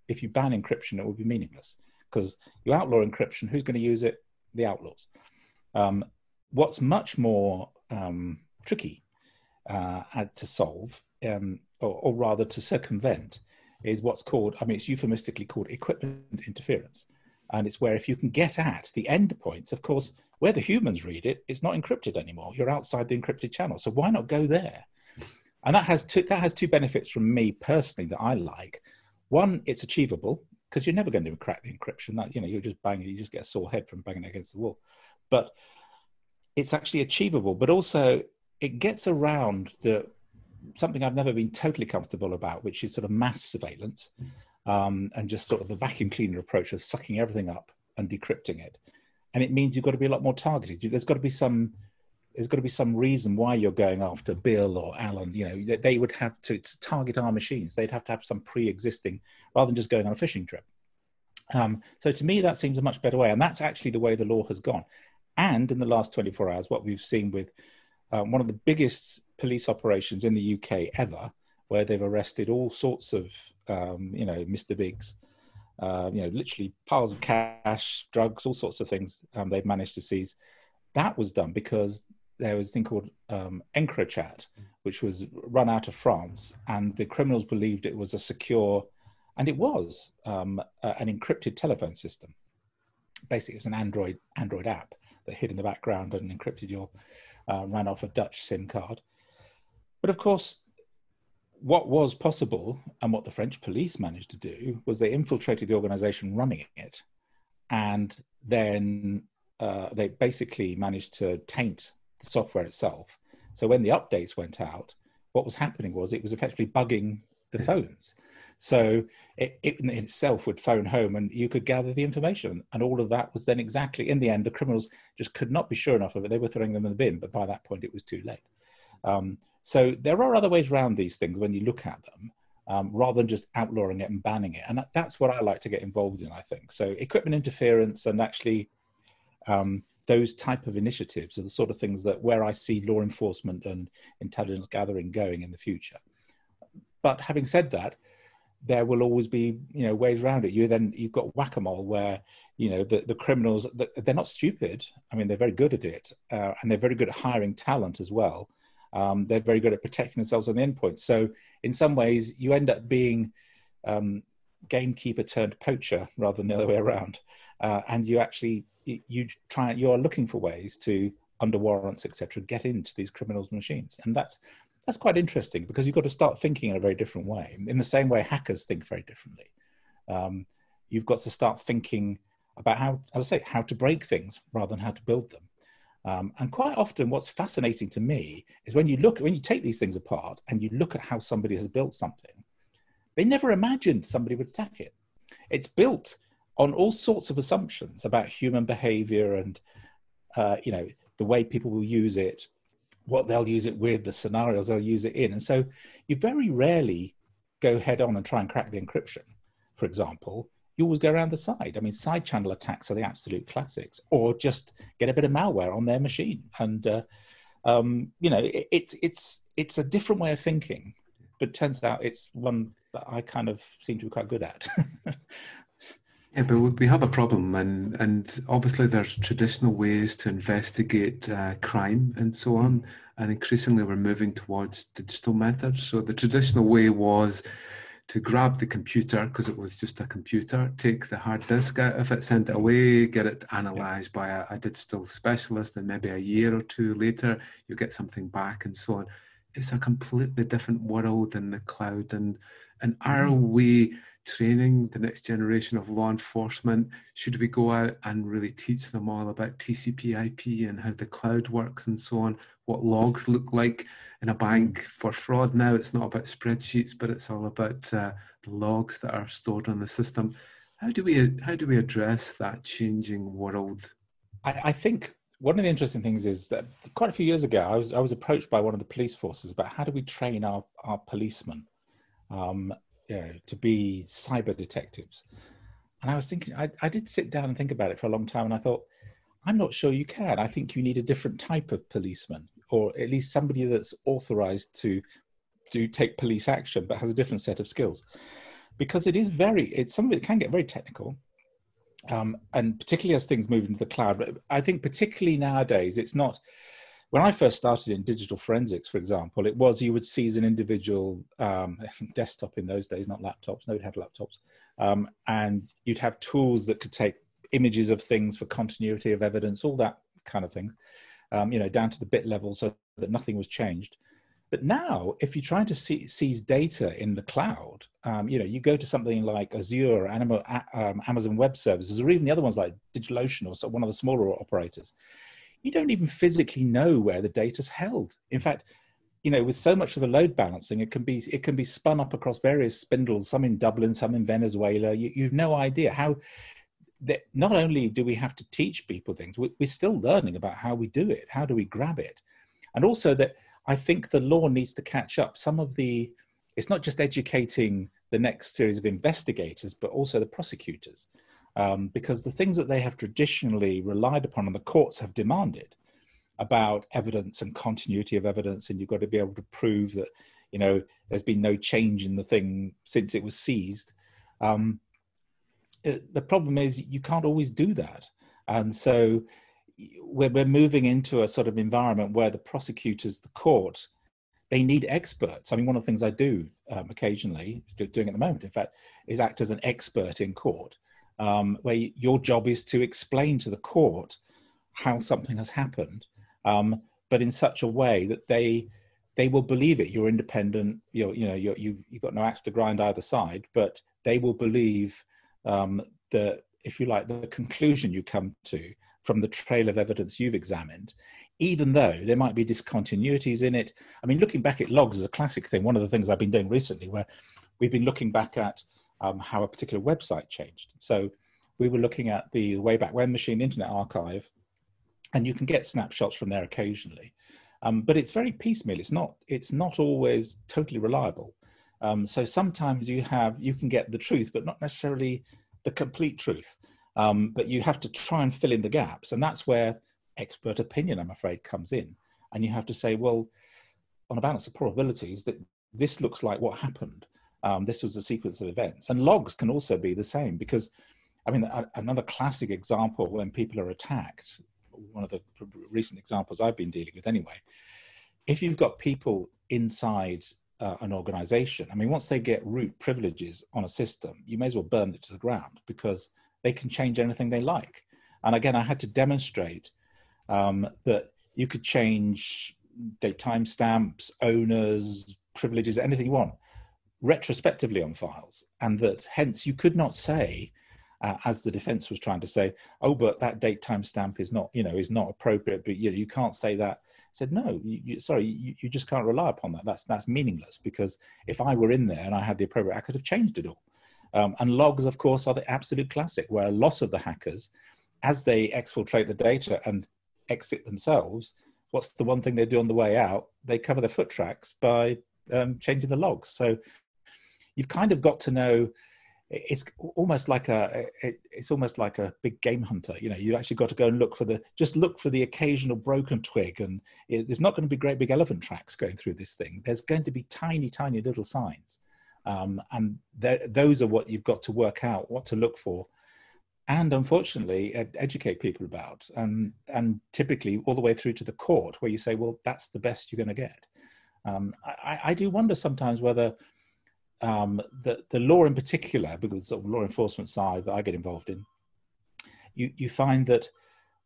if you ban encryption, it will be meaningless. Because you outlaw encryption, who's going to use it? The outlaws. What's much more tricky to solve, or rather to circumvent, is what's called, it's euphemistically called equipment interference. And it's where if you can get at the endpoints, of course, where the humans read it, it's not encrypted anymore. You're outside the encrypted channel. So why not go there? And that has two benefits from me personally that I like. One, it's achievable, because you're never going to crack the encryption. That, you're just banging, you just get a sore head from banging it against the wall. But it's actually achievable, but also it gets around the something I've never been totally comfortable about, which is sort of mass surveillance, and just sort of the vacuum cleaner approach of sucking everything up and decrypting it. And it means you've got to be a lot more targeted. There's got to be some reason why you're going after Bill or Alan. You know, they would have to target our machines. They'd have to have some pre-existing, rather than just going on a fishing trip. So to me, that seems a much better way. And that's actually the way the law has gone. And in the last 24 hours, what we've seen with one of the biggest police operations in the UK ever, where they've arrested all sorts of, Mr. Biggs, literally piles of cash, drugs, all sorts of things they've managed to seize. That was done because there was a thing called Encryption, which was run out of France, and the criminals believed it was a secure, and it was an encrypted telephone system. Basically, it was an Android app that hid in the background and encrypted your, ran off a Dutch SIM card. But of course, what was possible and what the French police managed to do was they infiltrated the organization running it, and then they basically managed to taint the software itself. So when the updates went out, what was happening was it was effectively bugging the phones. So it in itself would phone home and you could gather the information. And all of that was then exactly, in the end, the criminals just could not be sure enough of it. They were throwing them in the bin, but by that point it was too late. So there are other ways around these things when you look at them, rather than just outlawing it and banning it. And that's what I like to get involved in, I think. So equipment interference and actually those type of initiatives are the sort of things that where I see law enforcement and intelligence gathering going in the future. But having said that, there will always be, ways around it. You've got whack-a-mole where, the criminals, they're not stupid. I mean, they're very good at it, and they're very good at hiring talent as well. They're very good at protecting themselves on the endpoint. So in some ways, you end up being gamekeeper turned poacher rather than the other way around. And you actually, you're looking for ways to, under warrants, etc., get into these criminals' machines. And that's quite interesting because you've got to start thinking in a very different way. In the same way hackers think very differently. You've got to start thinking about how to break things rather than how to build them. And quite often what's fascinating to me is when you take these things apart and you look at how somebody has built something, they never imagined somebody would attack it. It's built on all sorts of assumptions about human behavior and, the way people will use it, what they'll use it with, the scenarios they'll use it in. And so you very rarely go head on and try and crack the encryption, for example. You always go around the side. I mean, side channel attacks are the absolute classics, or just get a bit of malware on their machine. And, it's a different way of thinking, but it turns out it's one that I kind of seem to be quite good at. Yeah, but we have a problem, and obviously there's traditional ways to investigate crime and so on, and increasingly we're moving towards digital methods. So the traditional way was to grab the computer, because it was just a computer, take the hard disk out of it, send it away, get it analysed by a digital specialist, and maybe a year or two later you get something back and so on. It's a completely different world in the cloud, and are we training the next generation of law enforcement? Should we go out and really teach them all about TCP/IP and how the cloud works and so on? What logs look like in a bank for fraud now? It's not about spreadsheets, but it's all about the logs that are stored on the system. How do we address that changing world? I think one of the interesting things is that quite a few years ago, I was approached by one of the police forces about how do we train our policemen to be cyber detectives. And I was thinking, I did sit down and think about it for a long time, and I thought, I'm not sure you can. I think you need a different type of policeman, or at least somebody that's authorized to take police action, but has a different set of skills. Because it's some of it can get very technical. And particularly as things move into the cloud, but I think particularly nowadays, it's not. When I first started in digital forensics, for example, it was you would seize an individual desktop in those days, not laptops. Nobody had laptops. And you'd have tools that could take images of things for continuity of evidence, all that kind of thing, down to the bit level so that nothing was changed. But now, if you're trying to seize data in the cloud, you go to something like Azure, Amazon Web Services, or even the other ones like DigitalOcean or one of the smaller operators. You don't even physically know where the data's held. In fact, with so much of the load balancing, it can be spun up across various spindles, some in Dublin, some in Venezuela. You've no idea how. That not only do we have to teach people things, we're still learning about how we do it. How do we grab it? And also that I think the law needs to catch up. It's not just educating the next series of investigators, but also the prosecutors, because the things that they have traditionally relied upon and the courts have demanded about evidence and continuity of evidence, and you've got to be able to prove that, there's been no change in the thing since it was seized. The problem is you can't always do that. And so we're moving into a sort of environment where the prosecutors, the court, they need experts. I mean, one of the things I do occasionally, still doing at the moment, in fact, is act as an expert in court, where your job is to explain to the court how something has happened, but in such a way that they will believe it. You're independent, you've got no axe to grind either side, but they will believe if you like, the conclusion you come to from the trail of evidence you've examined, even though there might be discontinuities in it. I mean, looking back at logs is a classic thing. One of the things I've been doing recently, where we've been looking back at how a particular website changed. So we were looking at the Wayback When Machine, the Internet Archive, and you can get snapshots from there occasionally. But it's very piecemeal. It's not always totally reliable. So sometimes you can get the truth, but not necessarily the complete truth. But you have to try and fill in the gaps. And that's where expert opinion, I'm afraid, comes in. And you have to say, well, on a balance of probabilities, that this looks like what happened. This was the sequence of events. And logs can also be the same, because, I mean, another classic example when people are attacked, one of the recent examples I've been dealing with anyway, if you've got people inside an organization, I mean, once they get root privileges on a system, you may as well burn it to the ground, because they can change anything they like. And again, I had to demonstrate that you could change date timestamps, owners, privileges, anything you want, retrospectively on files. And that hence you could not say, as the defense was trying to say, oh, but that date timestamp is not appropriate, but you can't say that. I said, no, you just can't rely upon that. That's meaningless, because if I were in there and I had the appropriate, I could have changed it all. And logs, of course, are the absolute classic, where a lot of the hackers, as they exfiltrate the data and exit themselves, what's the one thing they do on the way out? They cover their foot tracks by changing the logs. So you've kind of got to know. It's almost like a big game hunter. You actually got to go and look for the occasional broken twig, and there's not going to be great big elephant tracks going through this thing. There's going to be tiny little signs, and those are what you've got to work out, what to look for, and unfortunately educate people about, and typically all the way through to the court, where you say, well, that's the best you're going to get. I do wonder sometimes whether the law in particular, because the law enforcement side that I get involved in, you find that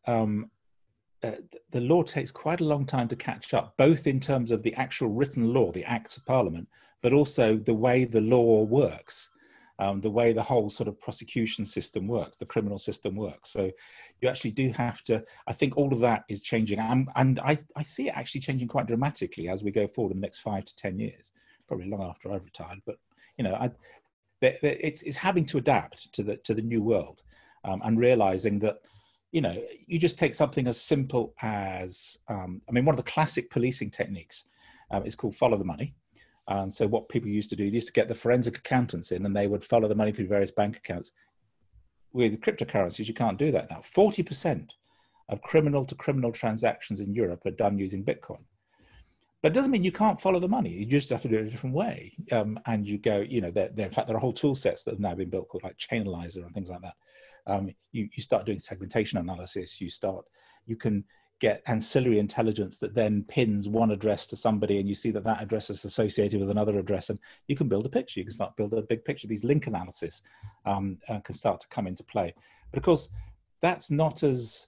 the law takes quite a long time to catch up, both in terms of the actual written law, the acts of parliament, but also the way the law works, the way the whole sort of prosecution system works, the criminal system works. So you actually do have to, I think all of that is changing. And I see it actually changing quite dramatically as we go forward in the next 5 to 10 years, probably long after I've retired. But, it's having to adapt to the new world, and realizing that, you just take something as simple as, one of the classic policing techniques is called follow the money. So what people used to do, they used to get the forensic accountants in, and they would follow the money through various bank accounts. With cryptocurrencies, you can't do that now. 40% of criminal to criminal transactions in Europe are done using Bitcoin. But it doesn't mean you can't follow the money. You just have to do it a different way. And you go, in fact, there are whole tool sets that have now been built called like Chainalyzer and things like that. You start doing segmentation analysis. You can get ancillary intelligence that then pins one address to somebody, and you see that address is associated with another address, and you can build a picture. You can start build a big picture. These link analysis can start to come into play. But of course, that's not as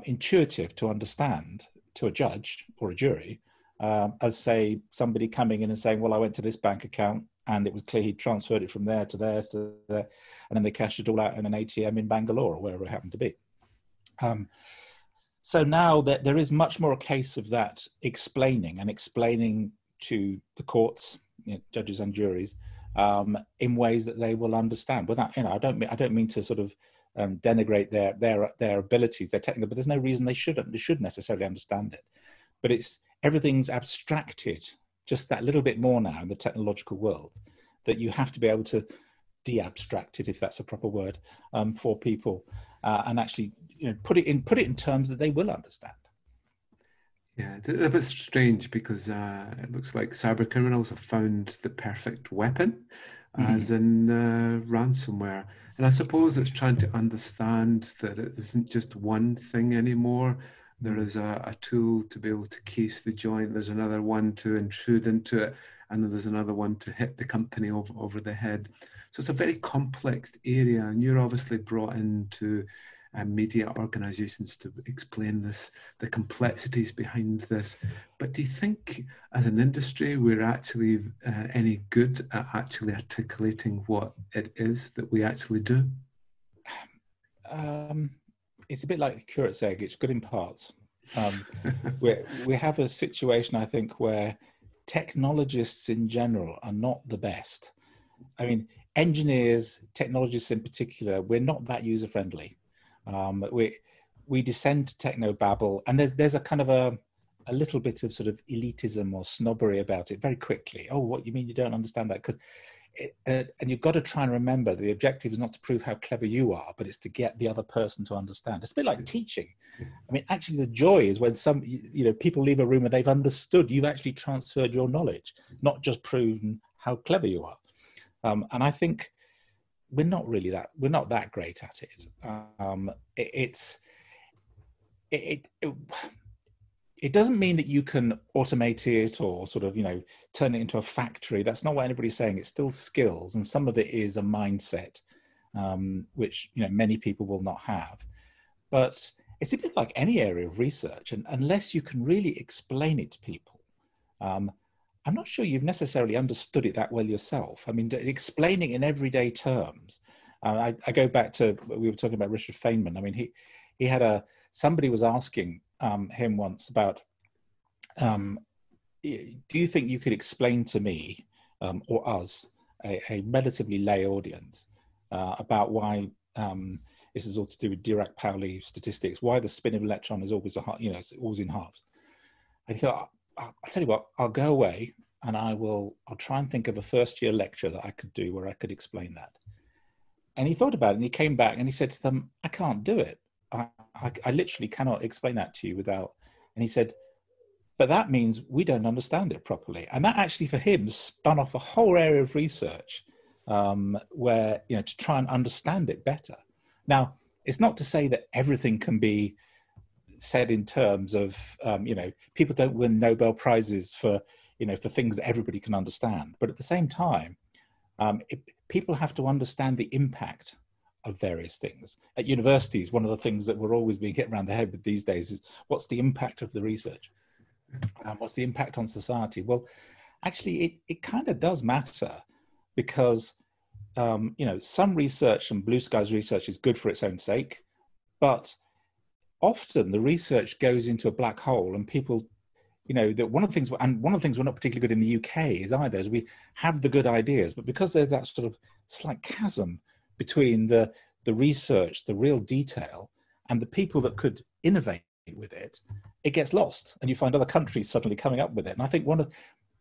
intuitive to understand to a judge or a jury as, say, somebody coming in and saying, well, I went to this bank account and it was clear he transferred it from there to there to there, and then they cashed it all out in an ATM in Bangalore or wherever it happened to be. So now that there is much more a case of that explaining to the courts, judges and juries, in ways that they will understand. Without, I don't mean to sort of denigrate their abilities, their technical, but there's no reason they shouldn't. They should necessarily understand it. But everything's abstracted just that little bit more now in the technological world, that you have to be able to de-abstract it, if that's a proper word, for people, and actually put it in terms that they will understand. Yeah, it's a bit strange because it looks like cyber criminals have found the perfect weapon, as in ransomware. And I suppose it's trying to understand that it isn't just one thing anymore. There is a tool to be able to case the joint. There's another one to intrude into it. And then there's another one to hit the company over the head. So it's a very complex area. And you're obviously brought into media organizations to explain this, the complexities behind this. But do you think as an industry, we're actually any good at actually articulating what it is that we actually do? It's a bit like the curate's egg. It's good in parts. We have a situation, I think, where technologists in general are not the best. I mean, engineers, technologists in particular, we're not that user-friendly. We descend to techno-babble, and there's a kind of a little bit of sort of elitism or snobbery about it very quickly. Oh, what you mean you don't understand that? Because and you've got to try and remember the objective is not to prove how clever you are, but it's to get the other person to understand. It's a bit like teaching. I mean, actually the joy is when people leave a room and they've understood, you've actually transferred your knowledge, not just proven how clever you are. And I think we're not that great at it. It doesn't mean that you can automate it or sort of, turn it into a factory. That's not what anybody's saying. It's still skills. And some of it is a mindset, which, many people will not have. But it's a bit like any area of research. And unless you can really explain it to people, I'm not sure you've necessarily understood it that well yourself. I mean, explaining in everyday terms. I go back to, we were talking about Richard Feynman. I mean, he had somebody was asking him once about, do you think you could explain to me or us, a relatively lay audience, about why this is all to do with Dirac-Pauli statistics, why the spin of an electron is always it's always in halves? And he thought, I'll tell you what, I'll go away and I'll try and think of a first-year lecture that I could do where I could explain that. And he thought about it and he came back and he said to them, I can't do it. I literally cannot explain that to you without, and he said, but that means we don't understand it properly. And that actually for him spun off a whole area of research where, to try and understand it better. Now, it's not to say that everything can be said in terms of, people don't win Nobel Prizes for things that everybody can understand. But at the same time, people have to understand the impact of various things. At universities, one of the things that we're always being hit around the head with these days is what's the impact of the research? What's the impact on society? Well, actually, it kind of does matter because, some research and blue skies research is good for its own sake, but often the research goes into a black hole and people, that one of the things we're not particularly good in the UK is we have the good ideas, but because there's that sort of slight chasm between the research, the real detail, and the people that could innovate with it, it gets lost. And you find other countries suddenly coming up with it. And I think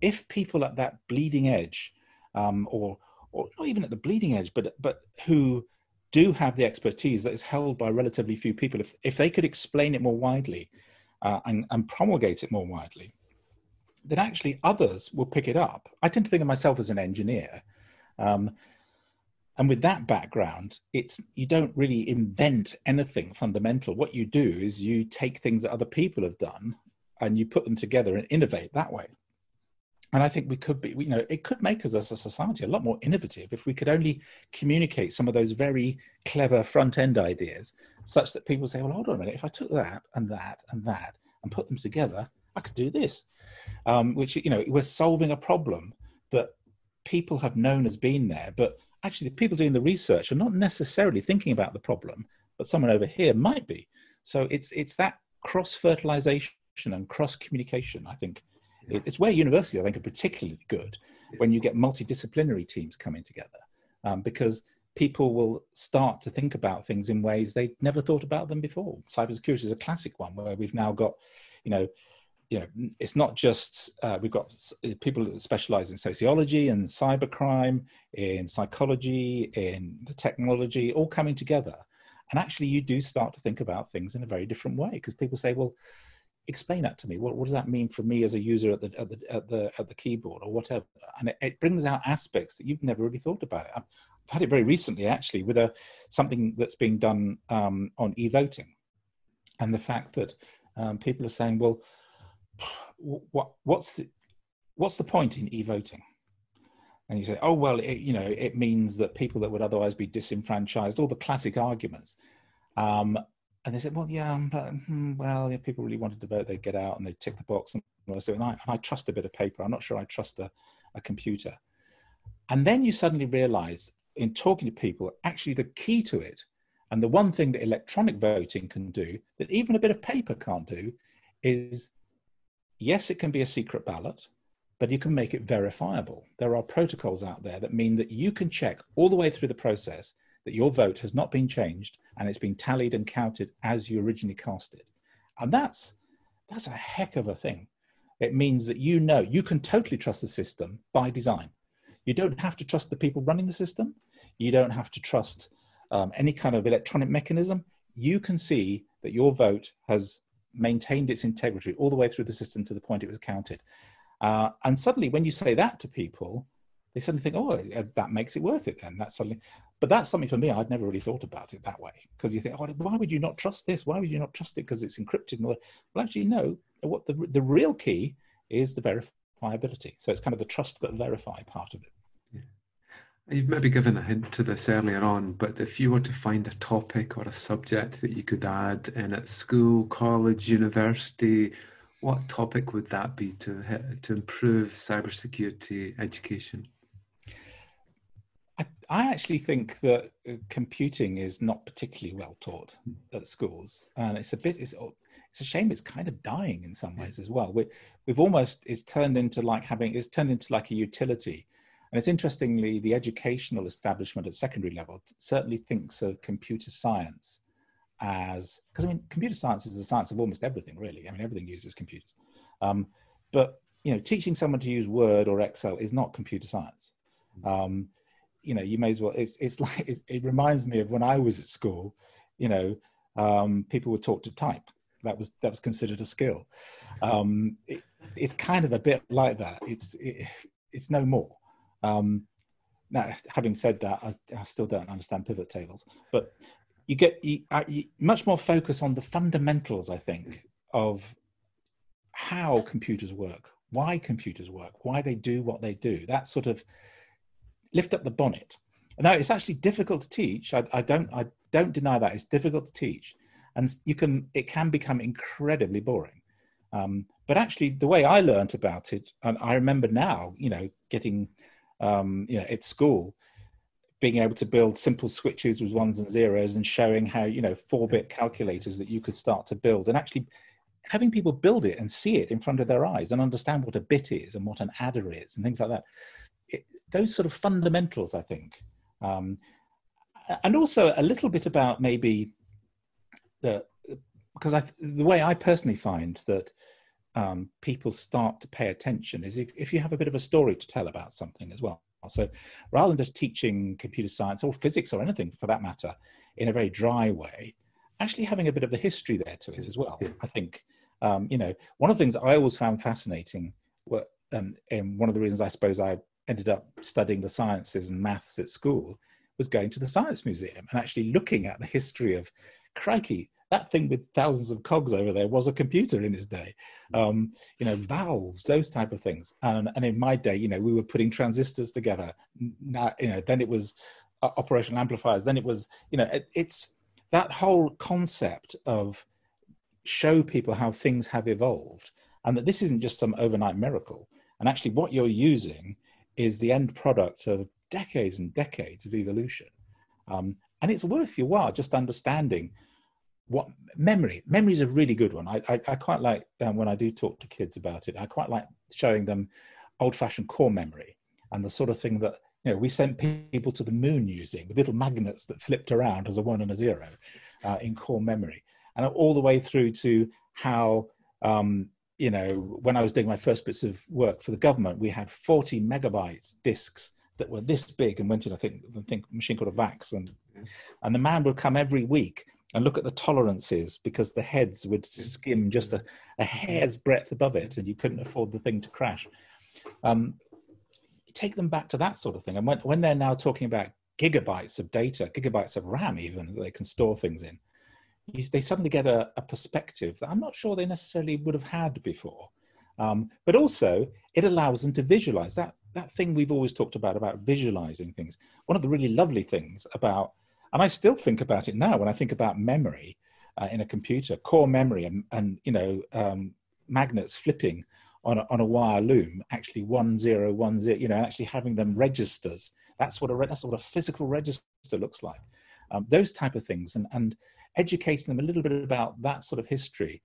if people at that bleeding edge, or not even at the bleeding edge, but who do have the expertise that is held by relatively few people, if they could explain it more widely and promulgate it more widely, then actually others will pick it up. I tend to think of myself as an engineer. And with that background, you don't really invent anything fundamental. What you do is you take things that other people have done and you put them together and innovate that way. And I think it could make us as a society a lot more innovative if we could only communicate some of those very clever front-end ideas such that people say, well, hold on a minute, if I took that and that and that and put them together, I could do this. Which, we're solving a problem that people have known has been there, but actually the people doing the research are not necessarily thinking about the problem, but someone over here might be. So it's that cross-fertilization and cross-communication. I think it's where universities, I think, are particularly good when you get multidisciplinary teams coming together, because people will start to think about things in ways they never thought about them before. Cybersecurity is a classic one where we've now got, it's not just, we've got people that specialize in sociology and cybercrime, in psychology, in the technology, all coming together. And actually you do start to think about things in a very different way, because people say, well, explain that to me. What does that mean for me as a user at the keyboard or whatever? And it brings out aspects that you've never really thought about. I've had it very recently, actually, with something that's being done on e-voting, and the fact that people are saying, well, what's the point in e-voting? And you say, oh, well, it means that people that would otherwise be disenfranchised, all the classic arguments. And they said, well, yeah, but, if people really wanted to vote, they'd get out and they'd tick the box. And I trust a bit of paper. I'm not sure I trust a computer. And then you suddenly realize, in talking to people, actually the key to it, and the one thing that electronic voting can do that even a bit of paper can't do, is, yes, it can be a secret ballot, but you can make it verifiable. There are protocols out there that mean that you can check all the way through the process that your vote has not been changed and it's been tallied and counted as you originally cast it. And that's a heck of a thing. It means that you can totally trust the system by design. You don't have to trust the people running the system. You don't have to trust any kind of electronic mechanism. You can see that your vote has maintained its integrity all the way through the system to the point it was counted. And suddenly when you say that to people, they suddenly think, oh, that makes it worth it then. But that's something for me, I'd never really thought about it that way. Because you think, oh, why would you not trust this? Why would you not trust it because it's encrypted? Well, actually, no. What the real key is the verifiability. So it's kind of the trust but verify part of it. Yeah. You've maybe given a hint to this earlier on, but if you were to find a topic or a subject that you could add in at school, college, university, what topic would that be to improve cybersecurity education? I actually think that computing is not particularly well taught at schools, and it's a shame. It's kind of dying in some ways as well. It's turned into like a utility, and it's interestingly the educational establishment at secondary level certainly thinks of computer science because computer science is the science of almost everything, really. Everything uses computers, but teaching someone to use Word or Excel is not computer science. You may as well. It reminds me of when I was at school. People were taught to type. That was considered a skill. It's kind of a bit like that. It's no more. Now, having said that, I still don't understand pivot tables. But you get much more focus on the fundamentals, I think, of how computers work, why computers work, why they do what they do. That sort of lift up the bonnet. Now, it's actually difficult to teach. I don't deny that. It's difficult to teach. And it can become incredibly boring. But actually, the way I learned about it, and I remember now, getting, at school, being able to build simple switches with ones and zeros and showing how, 4-bit calculators that you could start to build, and actually having people build it and see it in front of their eyes and understand what a bit is and what an adder is and things like that. Those sort of fundamentals, I think. And also a little bit about maybe because the way I personally find that people start to pay attention is if you have a bit of a story to tell about something as well. So rather than just teaching computer science or physics or anything for that matter in a very dry way, actually having a bit of the history there to it as well. I think, one of the things I always found fascinating and one of the reasons I suppose I ended up studying the sciences and maths at school was going to the Science Museum and actually looking at the history of, crikey, that thing with thousands of cogs over there was a computer in its day. Valves, those type of things. And in my day, we were putting transistors together. Now, then it was operational amplifiers. Then it was, it's that whole concept of show people how things have evolved and that this isn't just some overnight miracle. And actually what you're using is the end product of decades and decades of evolution. And it's worth your while just understanding what memory is a really good one. I quite like when I do talk to kids about it, I quite like showing them old-fashioned core memory and the sort of thing that, you know, we sent people to the moon using with little magnets that flipped around as a 1 and a 0 in core memory, and all the way through to how you know, when I was doing my first bits of work for the government, we had 40 megabyte disks that were this big and went in, I think a machine called a VAX, and the man would come every week and look at the tolerances because the heads would skim just a hair's breadth above it, and you couldn't afford the thing to crash. Take them back to that sort of thing, and when they're now talking about gigabytes of data, gigabytes of RAM even, that they can store things in, they suddenly get a perspective that I'm not sure they necessarily would have had before. But also, it allows them to visualize that thing we've always talked about visualizing things. One of the really lovely things about, and I still think about it now when I think about memory in a computer, core memory, and you know, magnets flipping on a wire loom, actually 1010, you know, actually having them registers. That's what a physical register looks like. Those type of things, and educating them a little bit about that sort of history.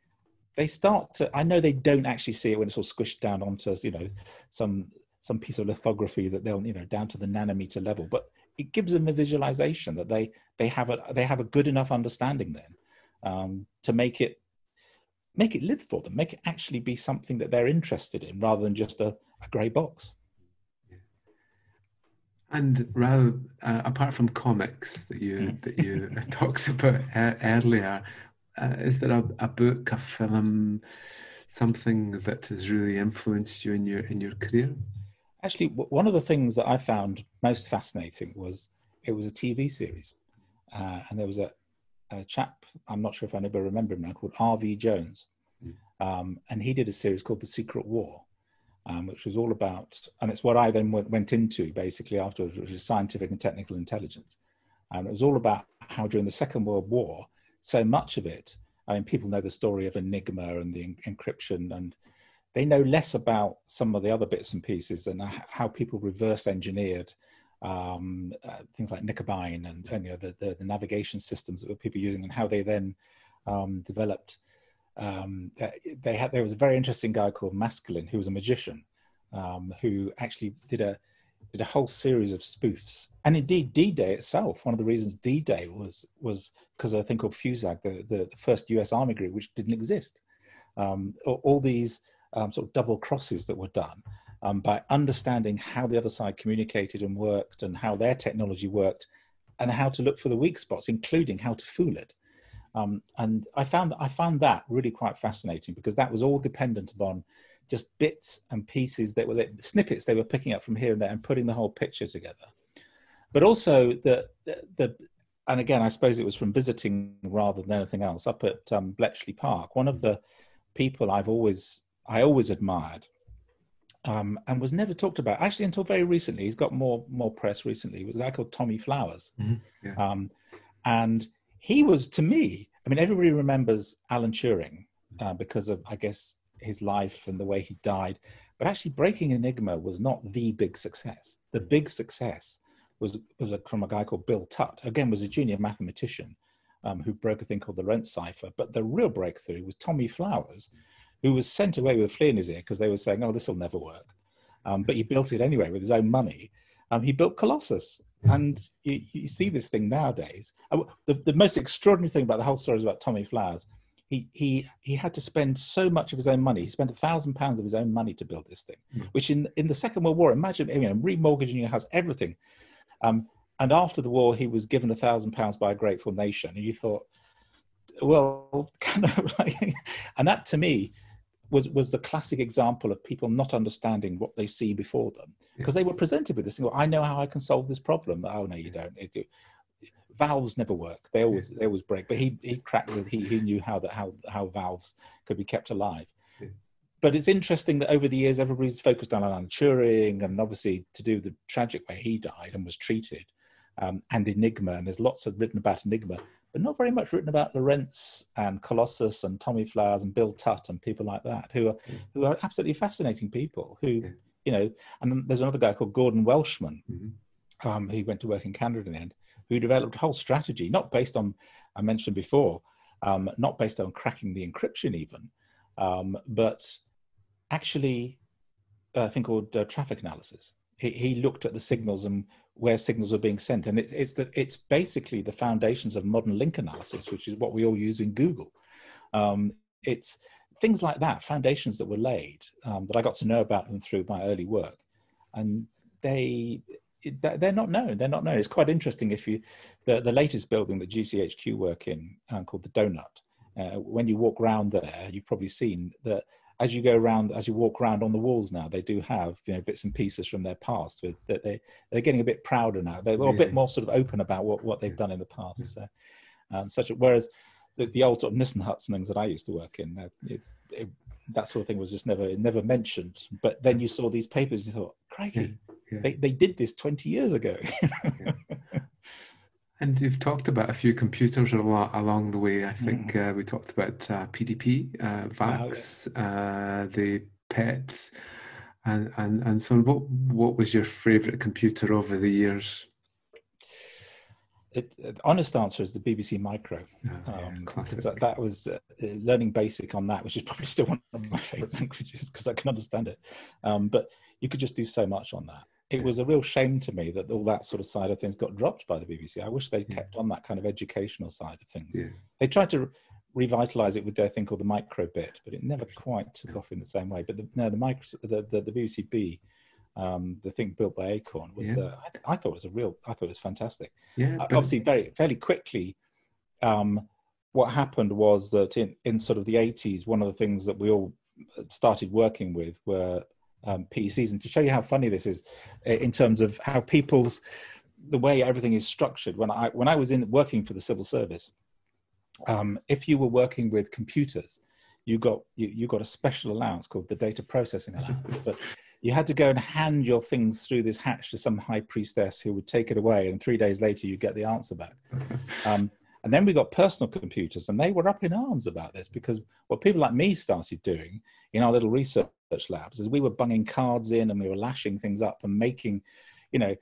They start to, I know they don't actually see it when it's all squished down onto, you know, some piece of lithography that they'll, you know, down to the nanometer level, but it gives them a visualization that they have a good enough understanding then to make it live for them, make it actually be something that they're interested in rather than just a grey box. And rather, apart from comics that you talked about earlier, is there a book, a film, something that has really influenced you in your career? Actually, one of the things that I found most fascinating was it was a TV series, and there was a chap, I'm not sure if anybody remember him now, called R.V. Jones, and he did a series called The Secret War. Which was all about, and it's what I then went into basically afterwards, which is scientific and technical intelligence. And it was all about how during the Second World War, so much of it, I mean, people know the story of Enigma and the encryption, and they know less about some of the other bits and pieces and how people reverse engineered things like Knickerbein and you know, the navigation systems that were people using, and how they then developed. There was a very interesting guy called Maskelyne, who was a magician, who actually did a whole series of spoofs. And indeed, D-Day itself, one of the reasons D-Day was because of a thing called FUSAG, the first US Army group, which didn't exist. All these sort of double crosses that were done by understanding how the other side communicated and worked, and how their technology worked, and how to look for the weak spots, including how to fool it. And I found that really quite fascinating, because that was all dependent upon just bits and pieces that were snippets they were picking up from here and there and putting the whole picture together. But also and again, I suppose it was from visiting rather than anything else, up at Bletchley Park. One of the people I always admired and was never talked about, actually until very recently. He's got more press recently. It was a guy called Tommy Flowers. Mm-hmm. Yeah. And he was, to me, I mean, everybody remembers Alan Turing because of, I guess, his life and the way he died. But actually, breaking Enigma was not the big success. The big success was from a guy called Bill Tutt. Again, was a junior mathematician who broke a thing called the Rent cipher. But the real breakthrough was Tommy Flowers, who was sent away with a flea in his ear because they were saying, "Oh, this will never work." But he built it anyway with his own money. He built Colossus. And you see this thing nowadays. The most extraordinary thing about the whole story is about Tommy Flowers. He had to spend so much of his own money. He spent £1,000 of his own money to build this thing, which in the Second World War, imagine, you know, remortgaging your house, everything. And after the war, he was given £1,000 by a grateful nation. And you thought, well, kind of like, and that to me was the classic example of people not understanding what they see before them, because they were presented with this thing. Well, I know how I can solve this problem. Oh no, you don't. Valves never work. They always break. But he cracked with. He knew how valves could be kept alive. Yeah. But it's interesting that over the years, everybody's focused on Alan Turing, and obviously to do the tragic way he died and was treated, and Enigma. And there's lots written about Enigma, but not very much written about Lorentz and Colossus and Tommy Flowers and Bill Tutt and people like that, who are absolutely fascinating people. Who you know, and there's another guy called Gordon Welshman, who went to work in Canada in the end, who developed a whole strategy, not based on, I mentioned before, not based on cracking the encryption even, but actually a thing called traffic analysis. He looked at the signals and where signals were being sent, and it's basically the foundations of modern link analysis, which is what we all use in Google. It's things like that, foundations that were laid, that I got to know about them through my early work, and they're not known. They're not known. It's quite interesting. If you the latest building that GCHQ work in, called the Donut, when you walk around there, you've probably seen that. As you walk around on the walls now, they do have, you know, bits and pieces from their past. That they're getting a bit prouder now. They're a bit more sort of open about what they've done in the past. So, whereas the old sort of Nissen huts and things that I used to work in, that sort of thing was just never mentioned. But then you saw these papers, you thought, crikey, they did this 20 years ago. And you've talked about a few computers along the way. I think we talked about PDP, VAX, the PETs, and so on. What was your favourite computer over the years? The honest answer is the BBC Micro. Classic. That was learning BASIC on that, which is probably still one of my favourite languages because I can understand it. But you could just do so much on that. It was a real shame to me that all that sort of side of things got dropped by the BBC. I wish they kept on that kind of educational side of things. They tried to revitalise it with their thing called the micro bit, but it never quite took off in the same way. But the BBC B, the thing built by Acorn, was I thought it was fantastic. Obviously, fairly quickly, what happened was that in sort of the 80s, one of the things that we all started working with were PCs. And to show you how funny this is in terms of how the way everything is structured, when I was working for the civil service, if you were working with computers, you got a special allowance called the data processing allowance, but you had to go and hand your things through this hatch to some high priestess who would take it away, and 3 days later you get the answer back. And then we got personal computers, and they were up in arms about this, because what people like me started doing in our little research labs is we were bunging cards in and we were lashing things up and making, you know,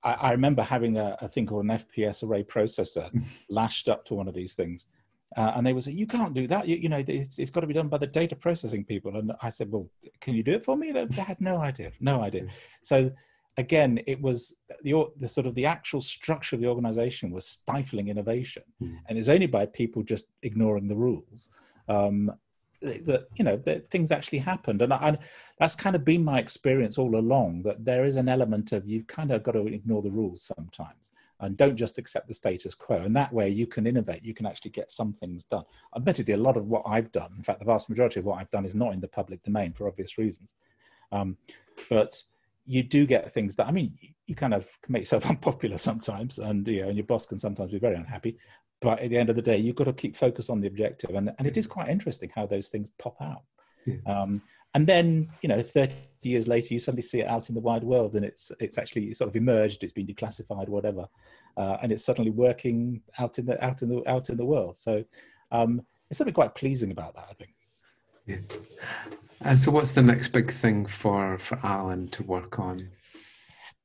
I remember having a thing called an FPS array processor lashed up to one of these things. And they would say, you can't do that. You know, it's got to be done by the data processing people. And I said, well, can you do it for me? They had no idea. So again, it was the sort of the actual structure of the organization was stifling innovation. And it's only by people just ignoring the rules that, you know, that things actually happened. And that's kind of been my experience all along, that there is an element of you've kind of got to ignore the rules sometimes and don't just accept the status quo. And that way you can innovate, you can actually get some things done. Admittedly, a lot of what I've done, in fact, the vast majority of what I've done is not in the public domain for obvious reasons. But you do get things that, I mean, you kind of can make yourself unpopular sometimes, and you know, and your boss can sometimes be very unhappy. But at the end of the day, you've got to keep focused on the objective, and it is quite interesting how those things pop out. And then, you know, 30 years later, you suddenly see it out in the wide world, and it's actually sort of emerged, it's been declassified, whatever, and it's suddenly working out in the world. So it's something quite pleasing about that, I think. And so what's the next big thing for Alan to work on?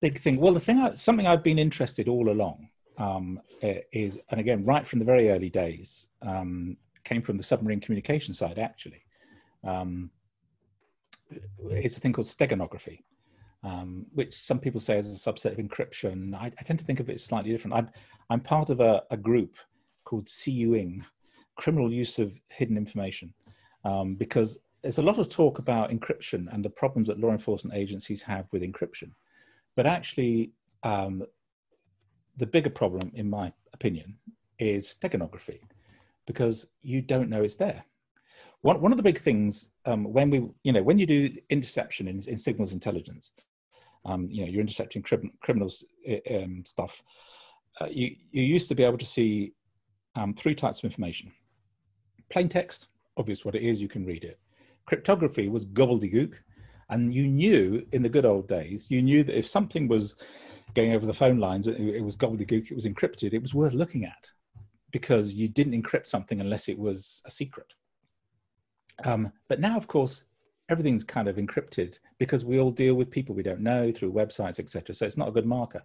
Big thing. Well, something I've been interested all along is, and again, right from the very early days, came from the submarine communication side, actually. It's a thing called steganography, which some people say is a subset of encryption. I tend to think of it slightly different. I'm part of a group called CUing, Criminal Use of Hidden Information, because there's a lot of talk about encryption and the problems that law enforcement agencies have with encryption. But actually, the bigger problem, in my opinion, is steganography, because you don't know it's there. One of the big things when you do interception in signals intelligence, you're intercepting criminals stuff. You used to be able to see 3 types of information: plain text, obvious what it is, you can read it. Cryptography was gobbledygook, and you knew in the good old days, you knew that if something was going over the phone lines, it was gobbledygook, it was encrypted, it was worth looking at, because you didn't encrypt something unless it was a secret. But now, of course, everything's kind of encrypted because we all deal with people we don't know through websites, etc. So it's not a good marker.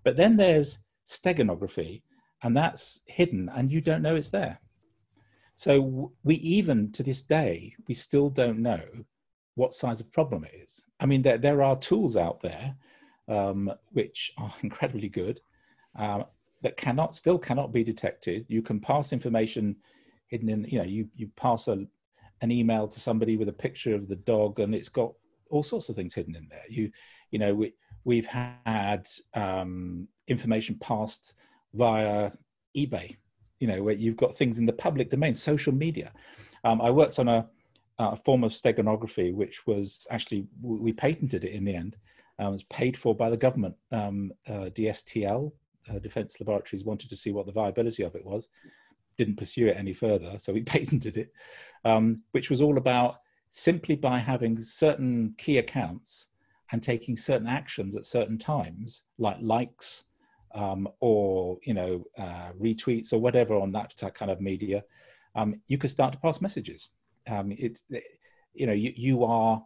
But then there's steganography, and that's hidden, and you don't know it's there. So we, even to this day, we still don't know what size of problem it is. I mean, there are tools out there which are incredibly good, that still cannot be detected. You can pass information hidden in, you pass an email to somebody with a picture of the dog, and it's got all sorts of things hidden in there. We've had information passed via eBay, where you've got things in the public domain, social media. I worked on a form of steganography, which was actually, we patented it in the end. It was paid for by the government. DSTL, Defense Laboratories, wanted to see what the viability of it was. Didn't pursue it any further, so we patented it, which was all about simply by having certain key accounts and taking certain actions at certain times, like likes, or retweets or whatever on that kind of media, you could start to pass messages. You are,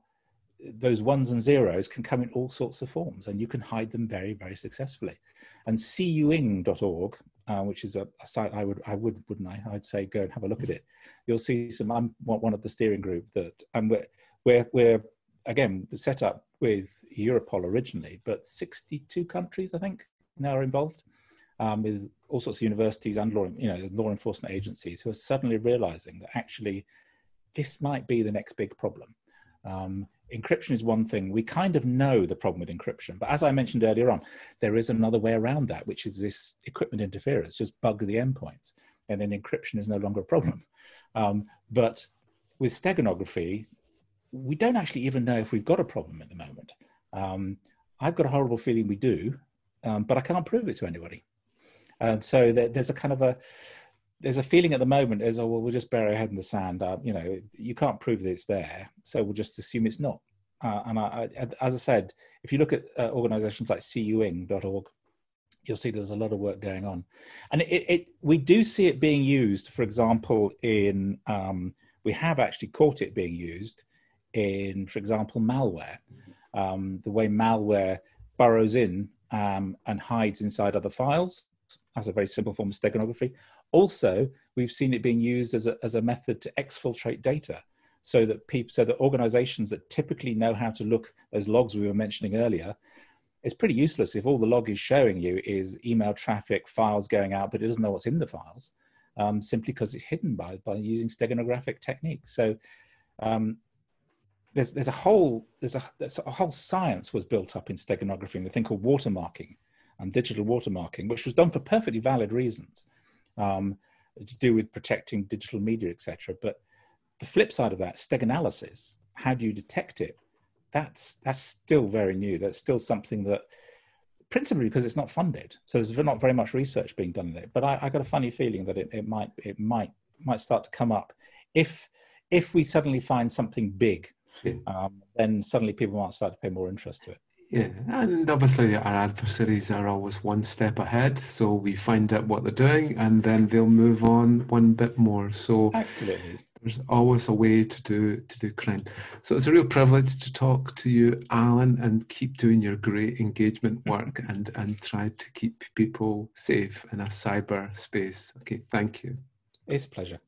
those ones and zeros can come in all sorts of forms, and you can hide them very, very successfully. And cuing.org, which is a site I'd say go and have a look at it. You'll see I'm one of the steering group that, and we're again set up with Europol originally, but 62 countries I think now are involved, with all sorts of universities and law enforcement agencies who are suddenly realizing that actually this might be the next big problem. Encryption is one thing. We kind of know the problem with encryption, but as I mentioned earlier on, there is another way around that, which is this equipment interference, just bug the endpoints, and then encryption is no longer a problem. But with steganography, we don't actually even know if we've got a problem at the moment. I've got a horrible feeling we do, but I can't prove it to anybody. And so there's a feeling at the moment as, we'll just bury our head in the sand. You can't prove that it's there, so we'll just assume it's not. As I said, if you look at organizations like cuing.org, you'll see there's a lot of work going on. And we do see it being used, for example, we have actually caught it being used in, for example, malware. The way malware burrows in and hides inside other files as a very simple form of steganography. Also, we've seen it being used as a method to exfiltrate data, so that organizations that typically know how to look those logs we were mentioning earlier, it's pretty useless if all the log is showing you is email traffic, files going out, but it doesn't know what's in the files, simply because it's hidden by using steganographic techniques. So there's a whole science was built up in steganography, the thing called watermarking and digital watermarking, which was done for perfectly valid reasons, to do with protecting digital media, etc. But the flip side of that, steganalysis, how do you detect it? That's still very new. That's still something that, principally because it's not funded, so there's not very much research being done in it. But I got a funny feeling that it might start to come up if we suddenly find something big. Then suddenly people might start to pay more interest to it. Yeah, and obviously our adversaries are always one step ahead, so we find out what they're doing and then they'll move on one bit more. So absolutely, there's always a way to do crime. So it's a real privilege to talk to you, Alan, and keep doing your great engagement work and try to keep people safe in a cyber space. Okay, thank you. It's a pleasure.